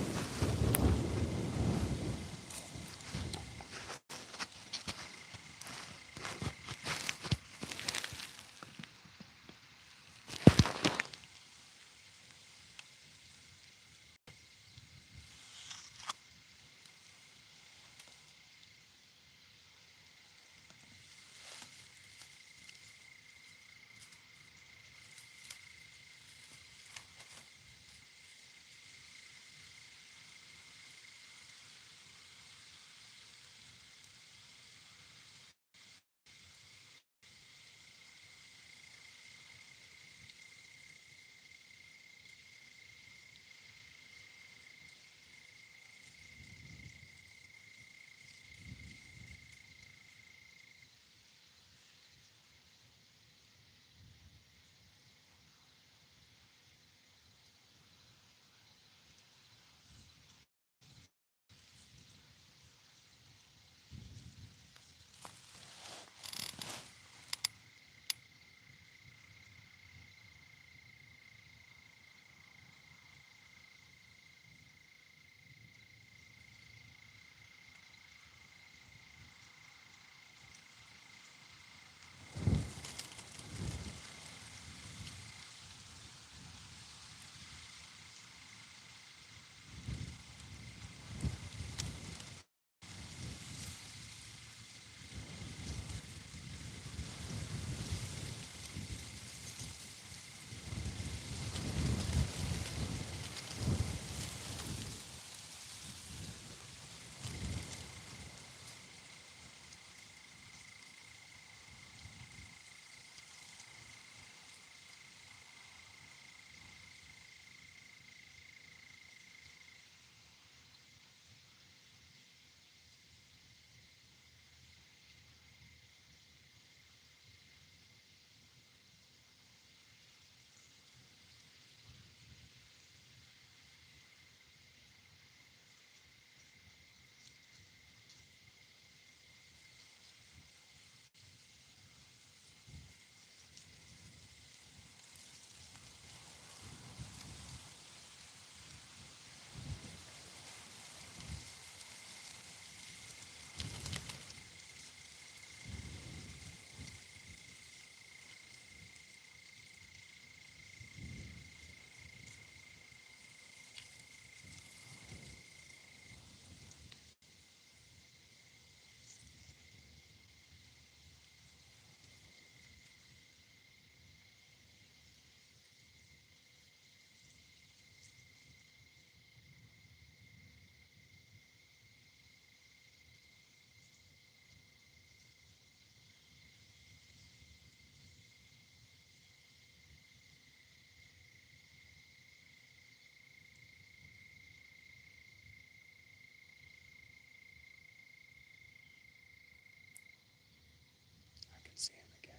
S1: I can see him again.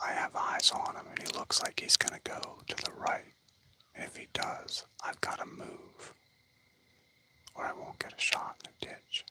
S1: I have eyes on him and he looks like he's gonna go to the right. And if he does, I've gotta move or I won't get a shot in the ditch.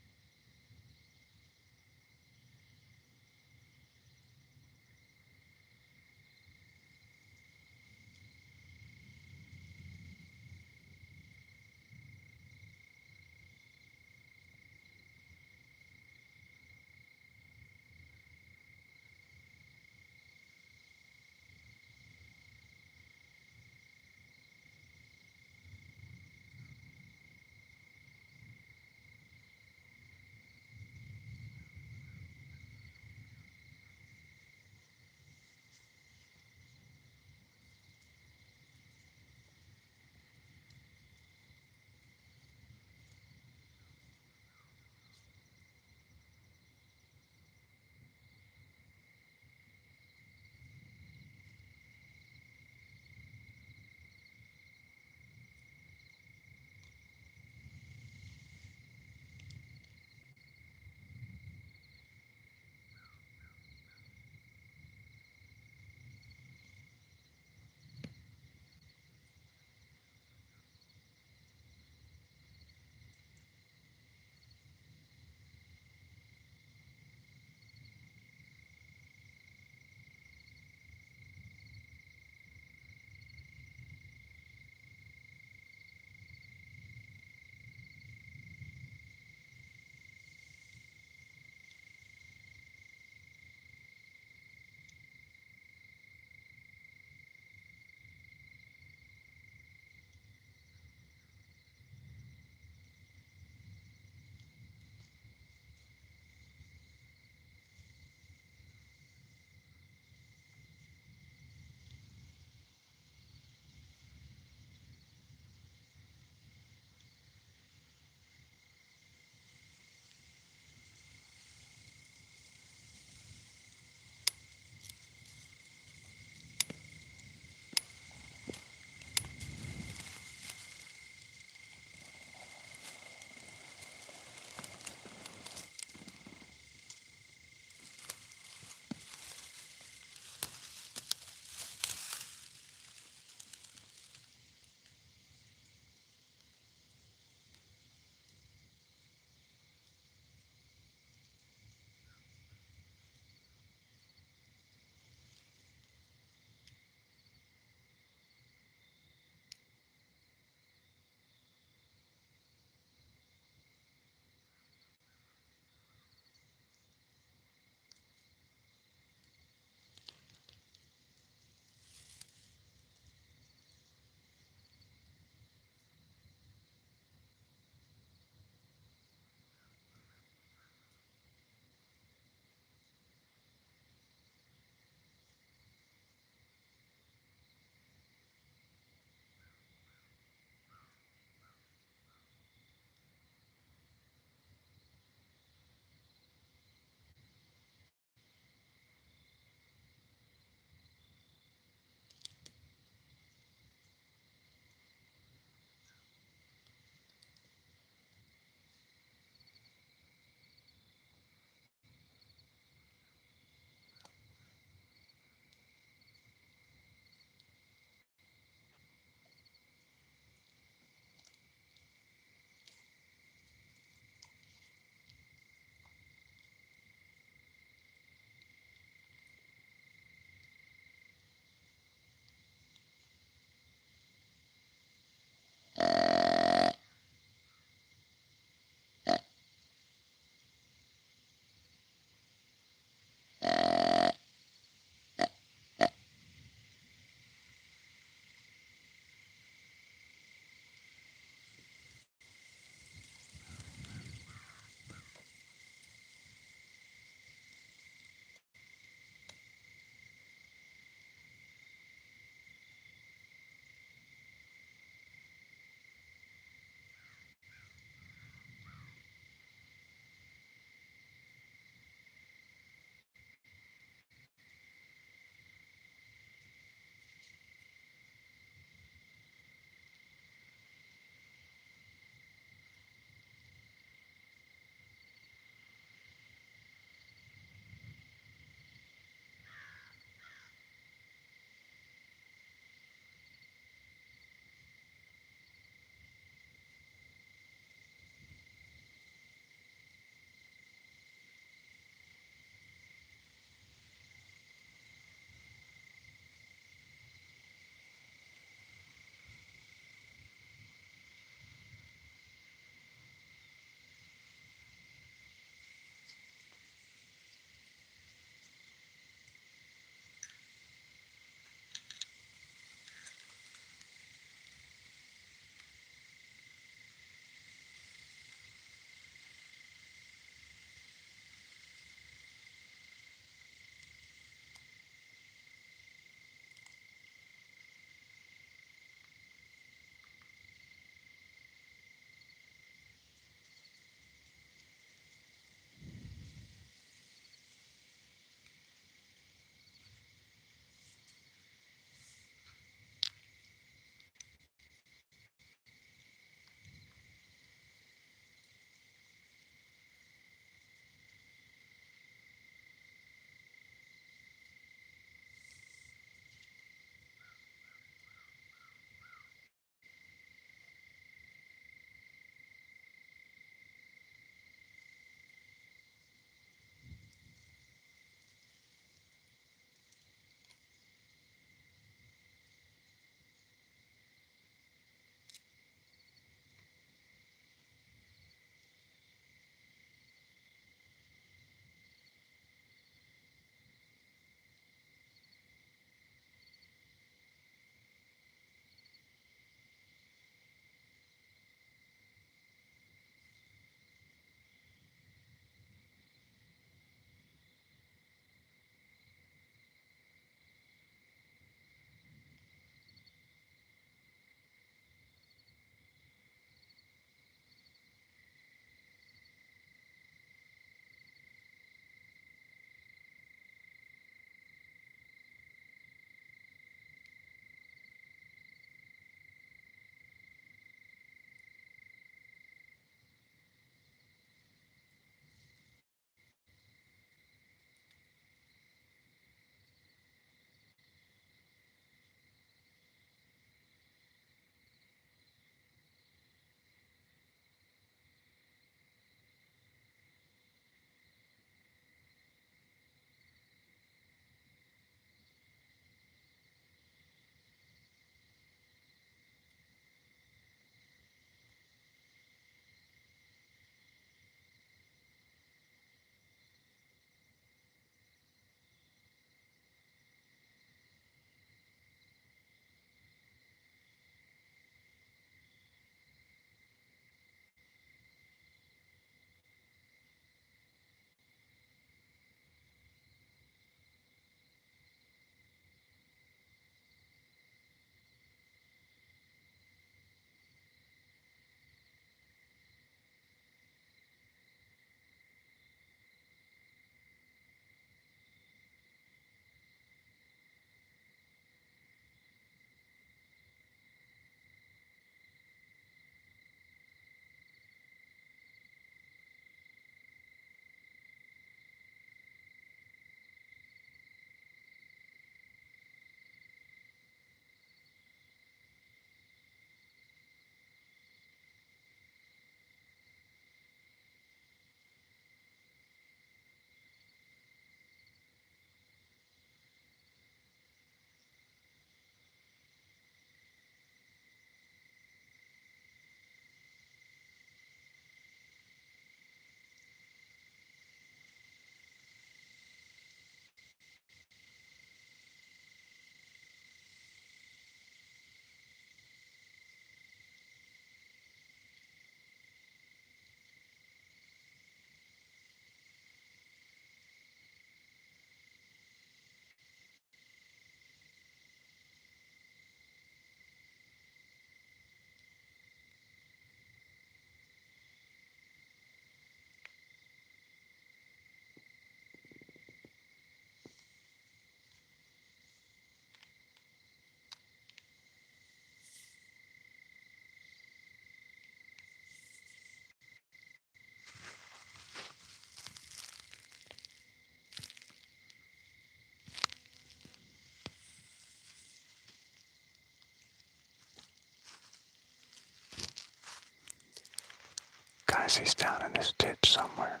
S1: guys he's down in this ditch somewhere.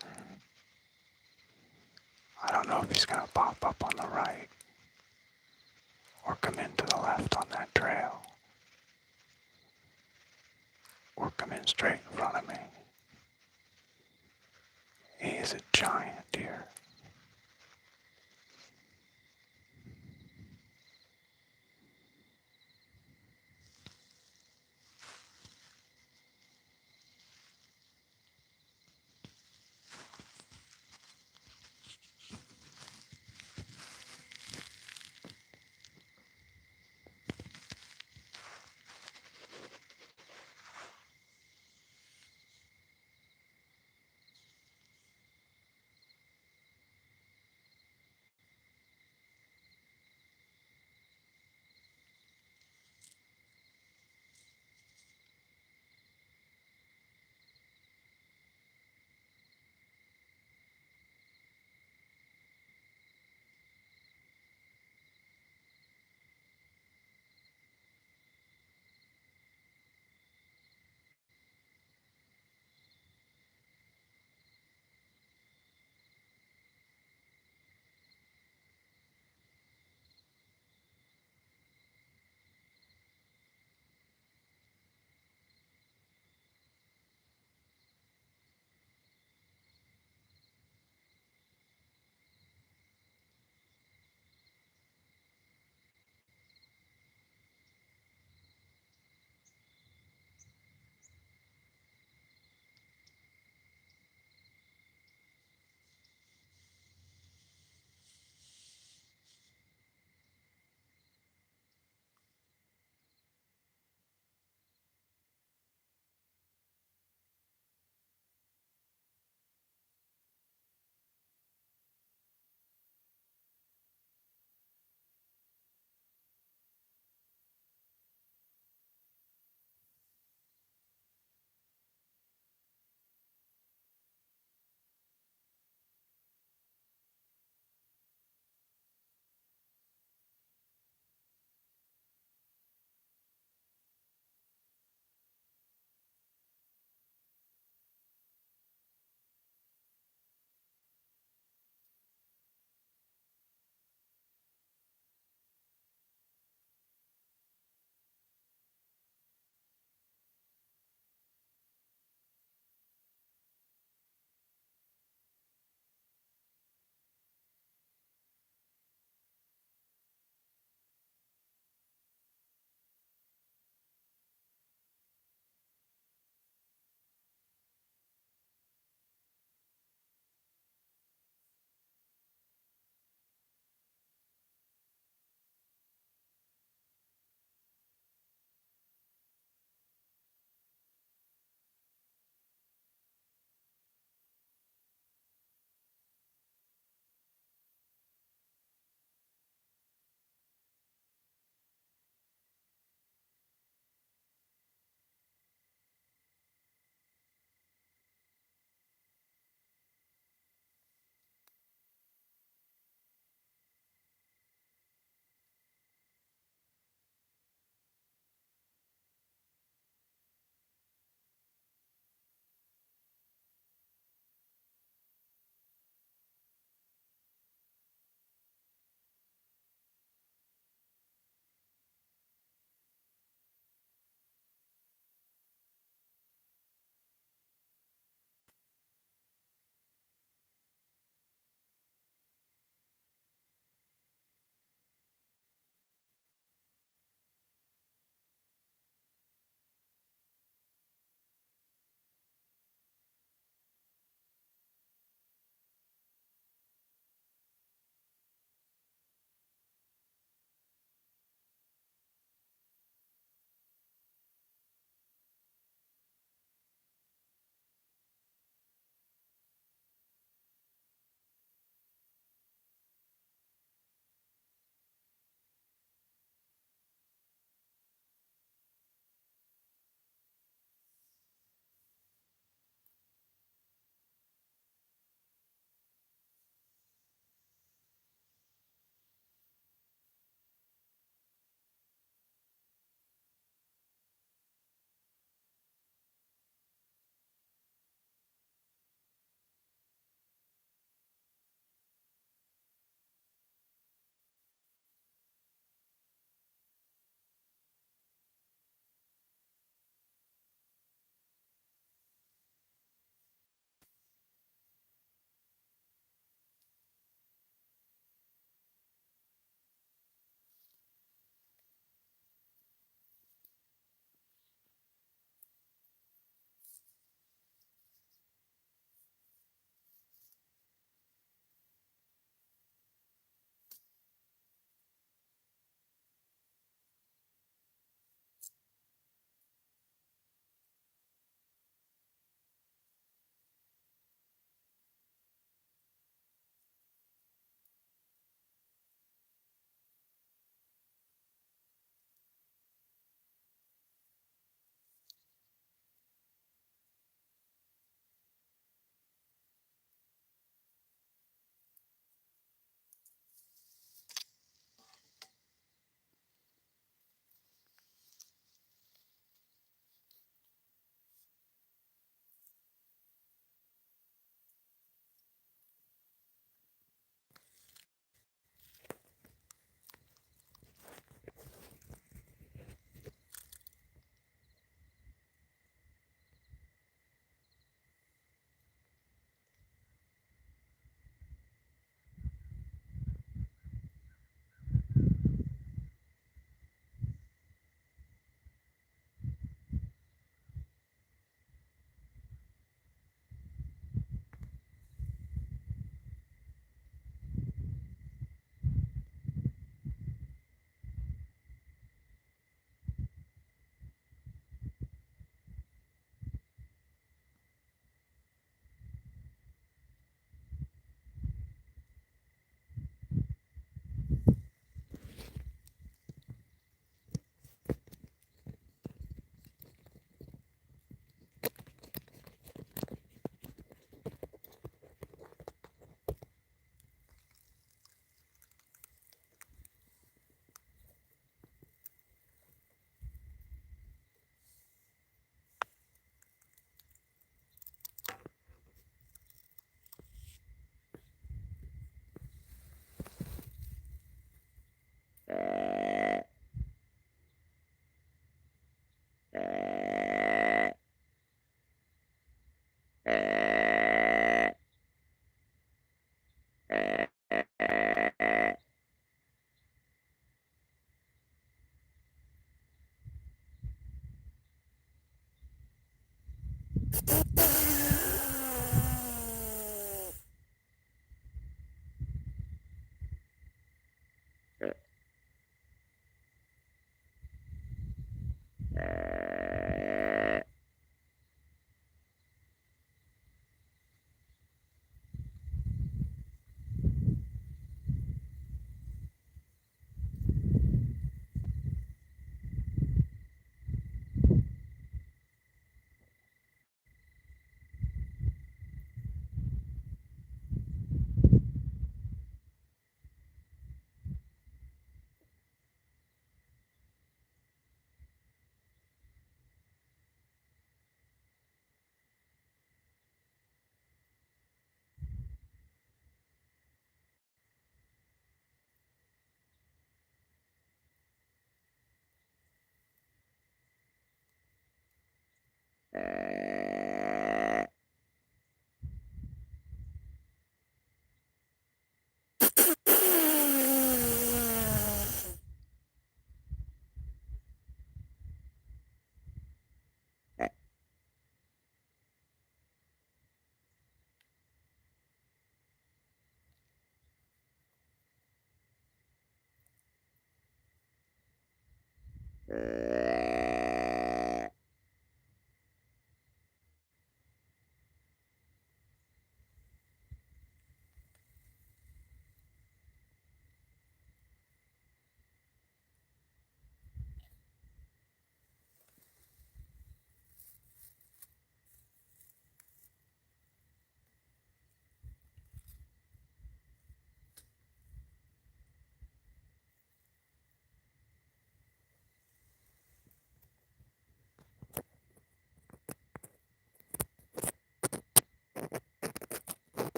S1: I don't know if he's gonna pop up on the right or come in to the left on that trail or come in straight in front of me. He is a giant deer.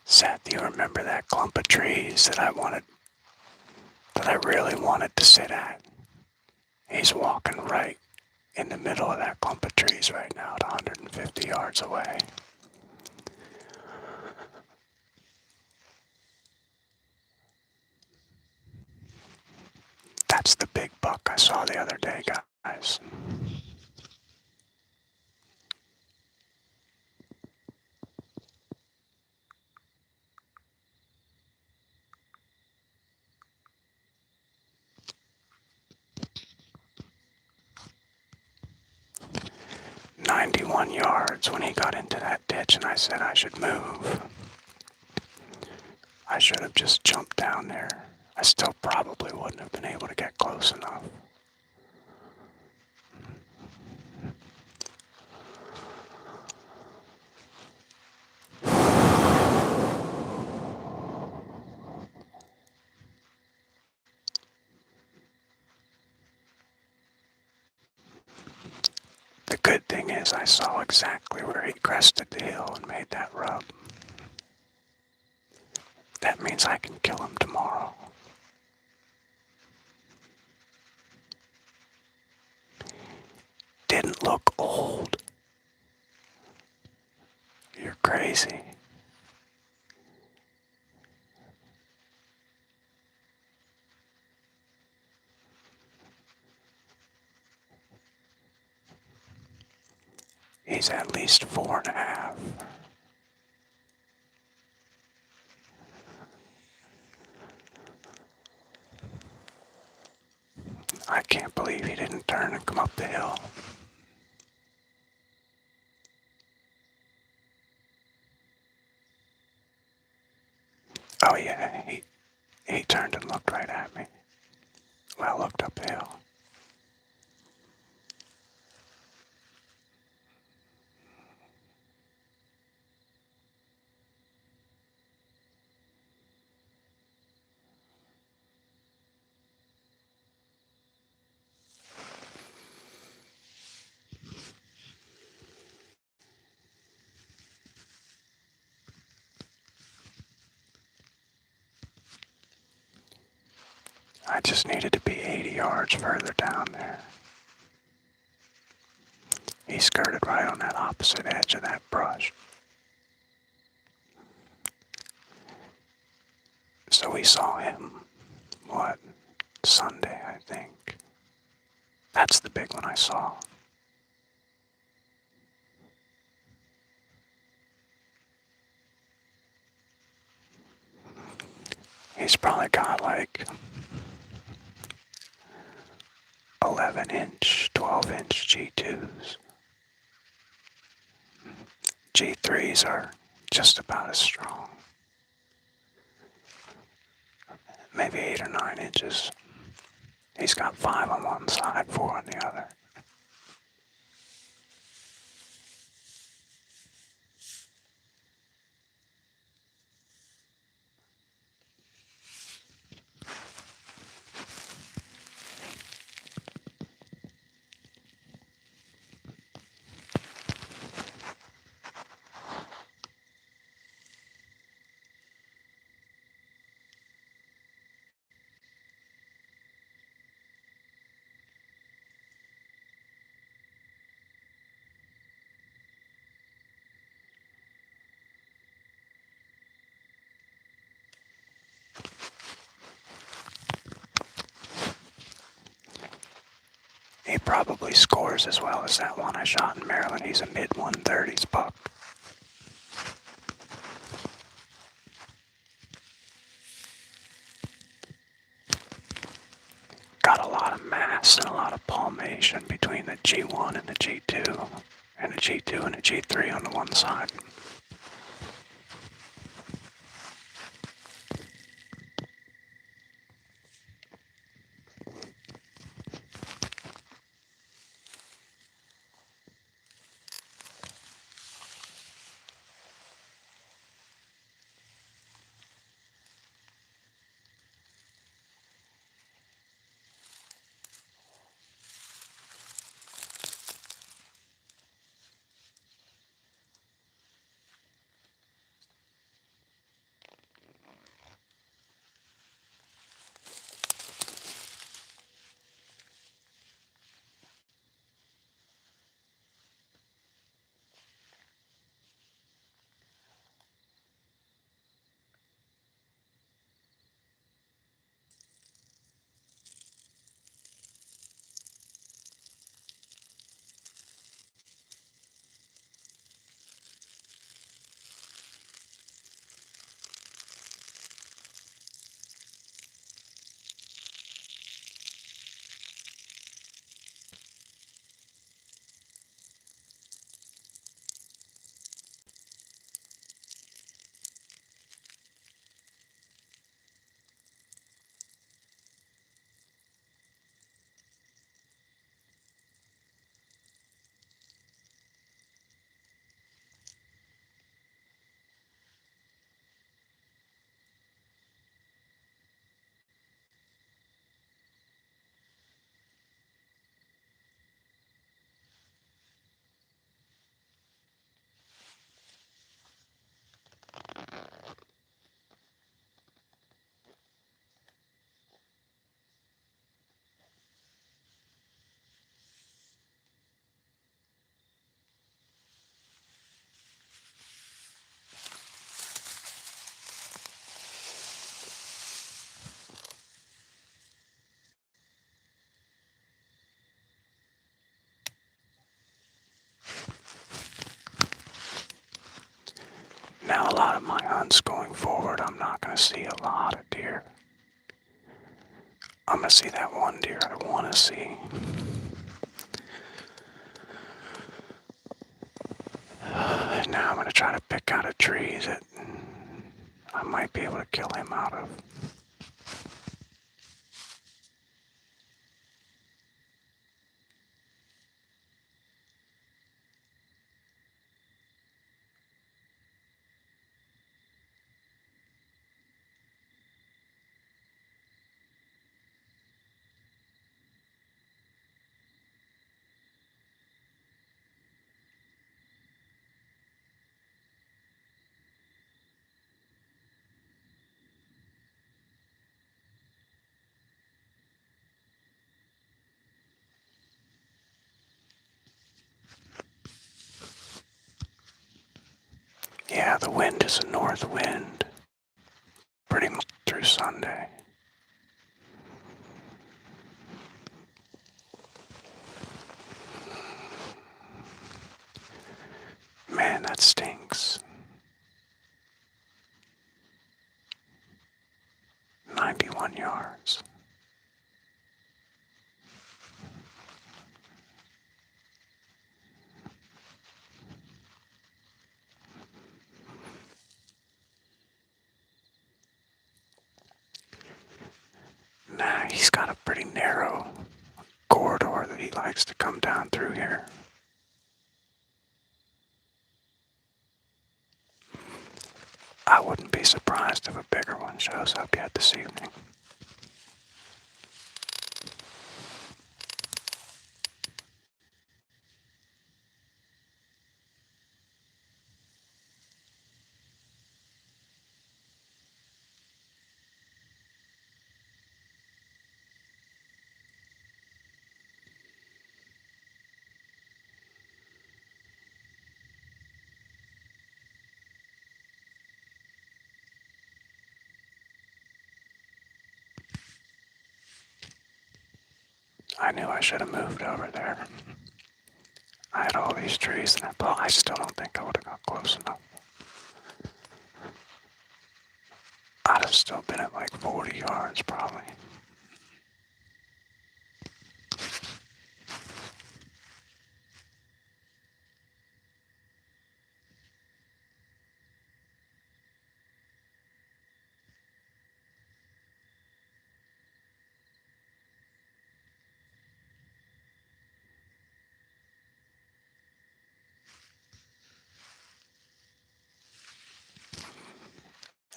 S1: Seth, you remember that clump of trees that I really wanted to sit at? He's walking right in the middle of that clump of trees right now at 150 yards away. That's the big buck I saw the other day, guys. "91 yards when he got into that ditch, and I said I should move. I should have just jumped down there. I still probably wouldn't have been able to get close enough. The good thing is I saw exactly where he crested the hill and made that rub. That means I can kill him tomorrow. Didn't look old. You're crazy. He's at least 4.5. I can't believe he didn't turn and come up the hill. Oh yeah, he turned and looked right at me. Well, looked up the hill. I just needed to be 80 yards further down there. He skirted right on that opposite edge of that brush. So we saw him, Sunday, I think. That's the big one I saw. He's probably got like 11-inch, 12-inch G2s. G3s are just about as strong. Maybe 8 or 9 inches. He's got 5 on one side, 4 on the other. He probably scores as well as that one I shot in Maryland. He's a mid-130s buck. palmation between the G1 and the G2, and the G2 and the G3 on the one side. Now a lot of my hunts going forward, I'm not going to see a lot of deer. I'm going to see that one deer I want to see. And now I'm going to try to pick out a tree that I might be able to kill him out of. Yeah, the wind is a north wind, pretty much through Sunday. Man, that stinks. 91 yards. Nah, he's got a pretty narrow corridor that he likes to come down through here. I wouldn't be surprised if a bigger one shows up yet this evening. I knew I should have moved over there. I had all these trees, and I still don't think I would have got close enough. I'd have still been at like 40 yards, probably.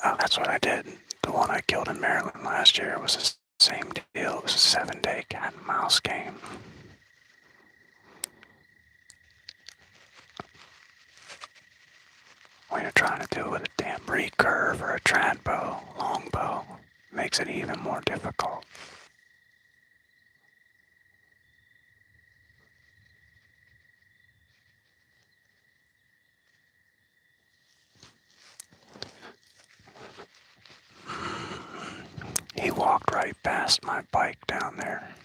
S1: Oh, that's what I did. The one I killed in Maryland last year was the same deal. It was a 7-day cat and mouse game. When you're trying to do it with a damn recurve or a trad bow, longbow, makes it even more difficult. He walked right past my bike down there.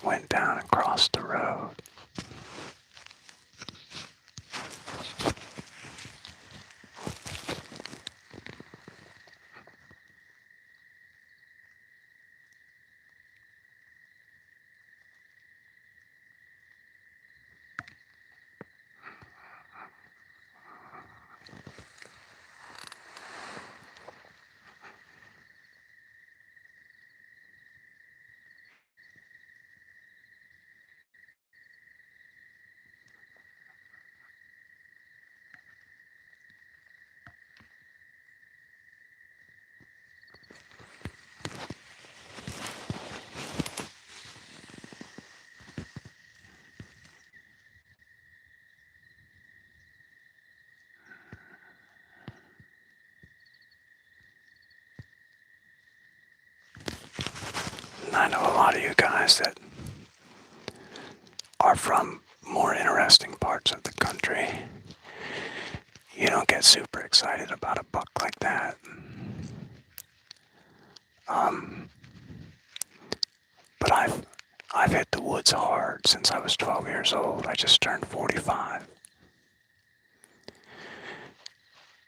S1: Went down and crossed the road. And I know a lot of you guys that are from more interesting parts of the country. You don't get super excited about a buck like that. But I've hit the woods hard since I was 12 years old. I just turned 45.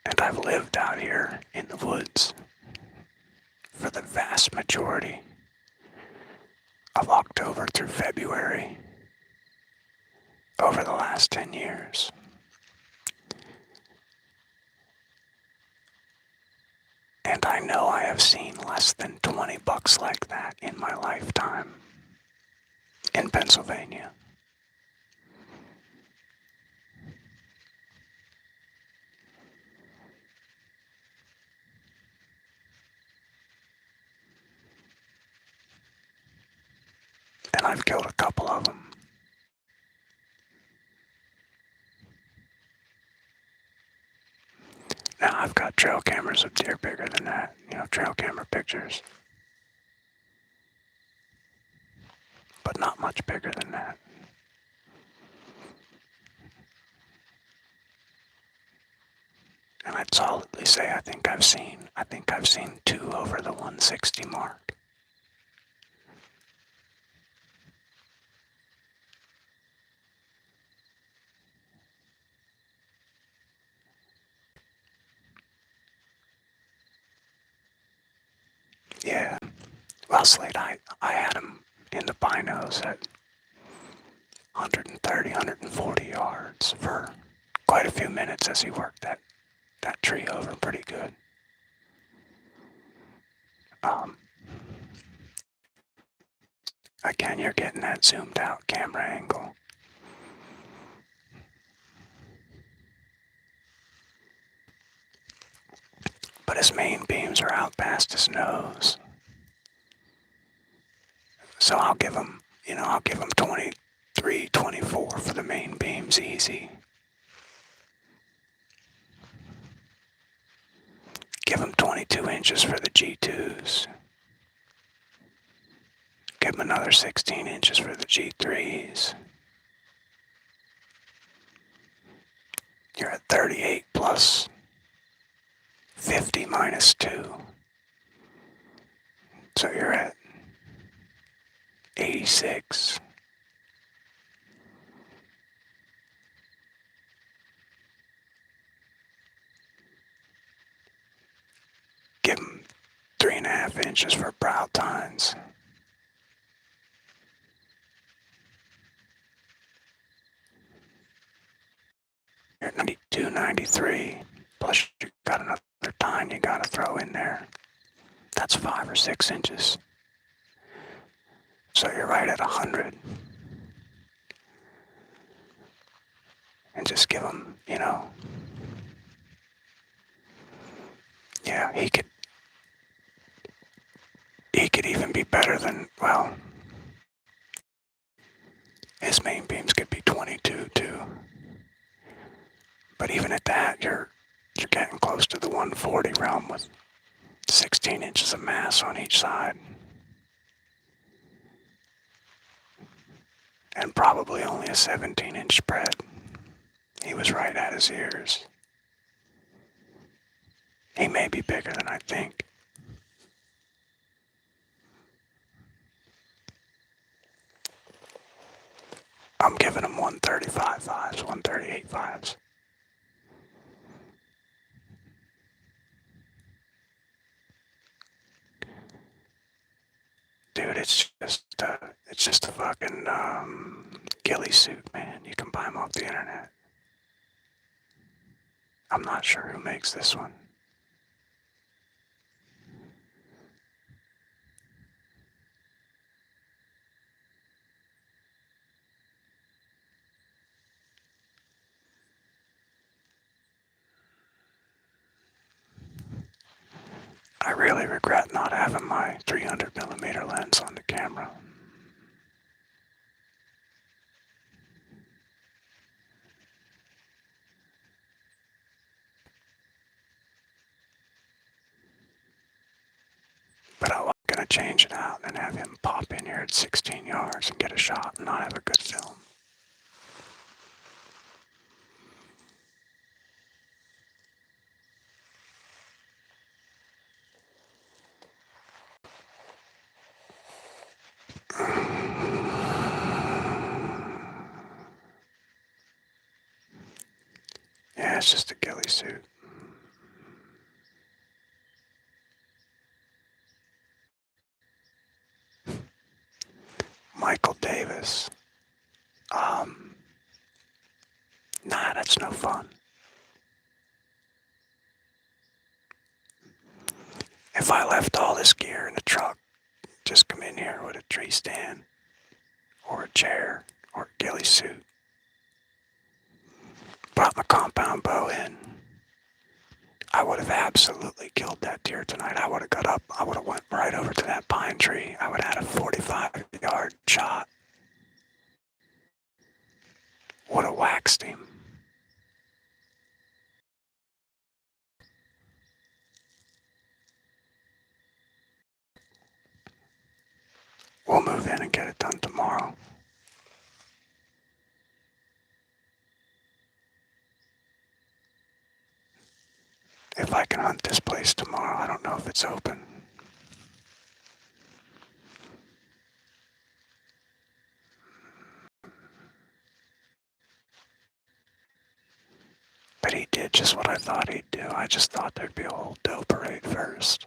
S1: And I've lived out here in the woods for the vast majority of October through February over the last 10 years. And I know I have seen less than 20 bucks like that in my lifetime in Pennsylvania. And I've killed a couple of them. Now I've got trail cameras of deer bigger than that, trail camera pictures. But not much bigger than that. And I'd solidly say I think I've seen 2 over the 160 mark. Yeah. Well, Slade, I had him in the binos at 130, 140 yards for quite a few minutes as he worked that tree over pretty good. Again, you're getting that zoomed out camera angle. But his main beams are out past his nose. So I'll give him 23, 24 for the main beams easy. Give him 22 inches for the G2s. Give him another 16 inches for the G3s. You're at 38 plus 50 minus 2. So you're at 86. Give him 3.5 inches for brow tines. You're at 92, 93. Plus you got another tine you gotta throw in there. That's 5 or 6 inches. So you're right at 100. and just give him, yeah, he could even be better than, well, his main beams could be 22 too. But even at that, you're getting close to the 140 realm with 16 inches of mass on each side. And probably only a 17-inch spread. He was right at his ears. He may be bigger than I think. I'm giving him 135 fives, 138 fives. Dude, it's just a fucking ghillie suit, man. You can buy them off the internet. I'm not sure who makes this one. I really regret not having my 300mm lens on the camera. But I'm gonna change it out and have him pop in here at 16 yards and get a shot and not have a good film. Yeah, it's just a ghillie suit. Michael Davis. Um, nah, that's no fun. If I left all this gear in the truck, just come in here with a tree stand, or a chair, or a ghillie suit, brought my compound bow in, I would have absolutely killed that deer tonight. I would have got up, I would have went right over to that pine tree, I would have had a 45-yard shot, would have waxed him. We'll move in and get it done tomorrow. If I can hunt this place tomorrow, I don't know if it's open. But he did just what I thought he'd do. I just thought there'd be a whole doe parade first.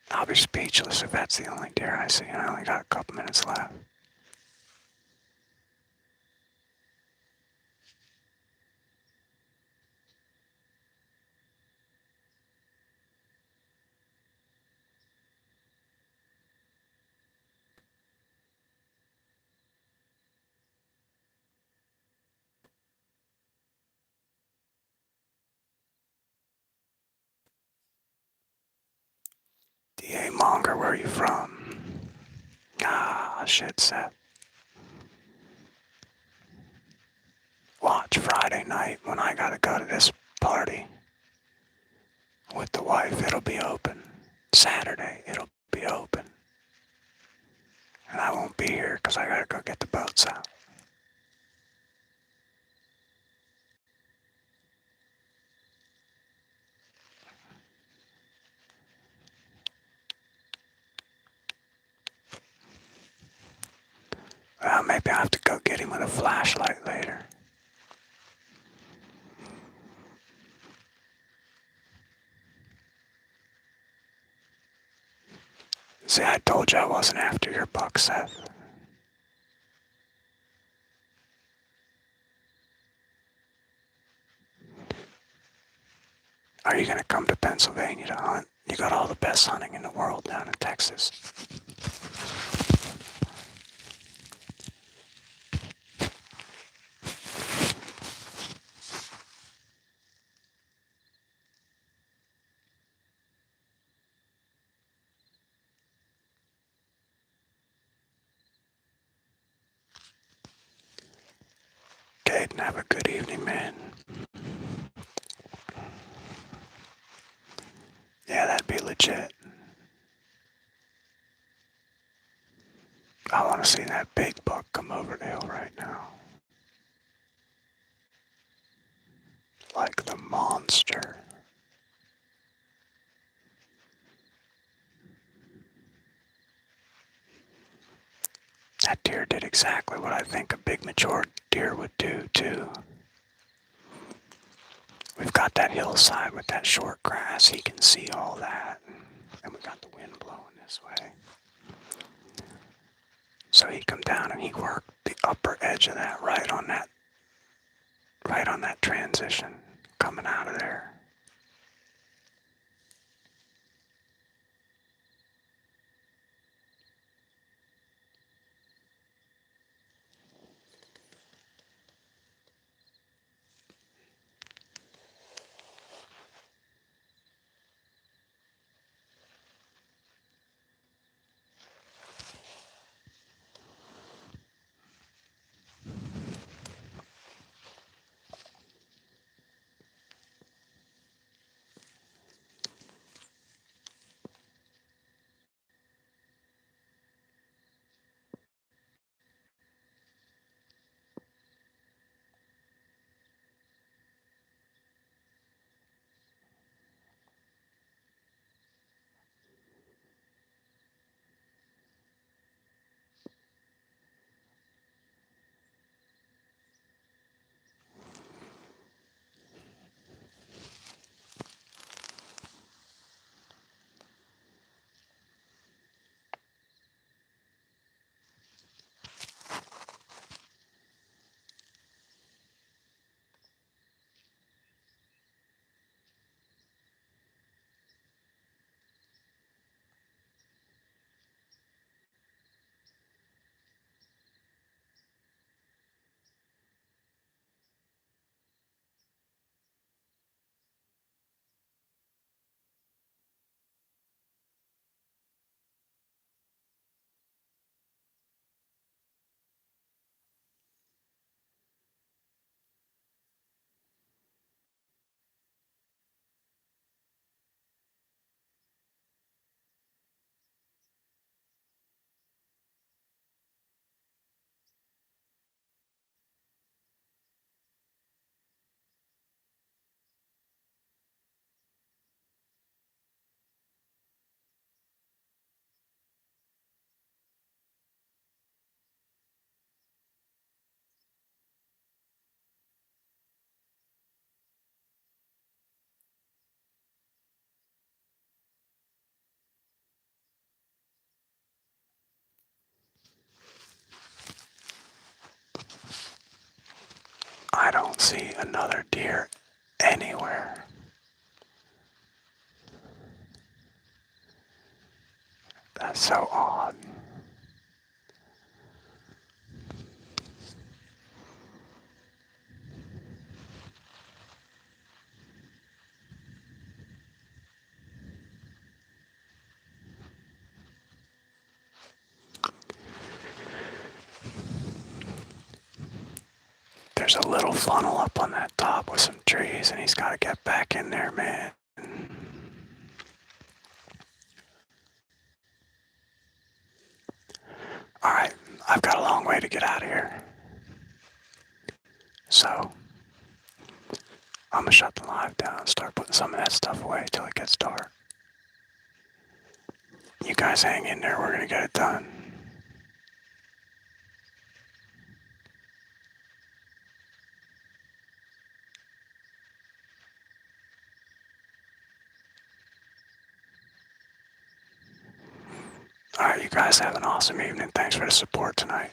S1: I'll be speechless if that's the only deer I see, and I only got a couple minutes left. D.A. Monger, where are you from? Ah, shit, Seth. Watch Friday night when I gotta go to this party with the wife. It'll be open. Saturday, it'll be open. And I won't be here because I gotta go get the boats out. Well, maybe I have to go get him with a flashlight later. See, I told you I wasn't after your buck, Seth. Are you gonna come to Pennsylvania to hunt? You got all the best hunting in the world down in Texas. Caden, have a good evening, man. Yeah, that'd be legit. I want to see that big buck come over the hill right now. Like the monster. That deer did exactly what I think a big mature deer would do, too. We've got that hillside with that short grass. He can see all that. And we got the wind blowing this way. So he come down and he worked the upper edge of that right on that transition coming out of there. I don't see another deer anywhere. That's so odd. There's a little funnel up on that top with some trees, and he's got to get back in there, man. Alright, I've got a long way to get out of here. So, I'm gonna shut the live down and start putting some of that stuff away till it gets dark. You guys hang in there, we're gonna get it done. Alright, you guys have an awesome evening. Thanks for the support tonight.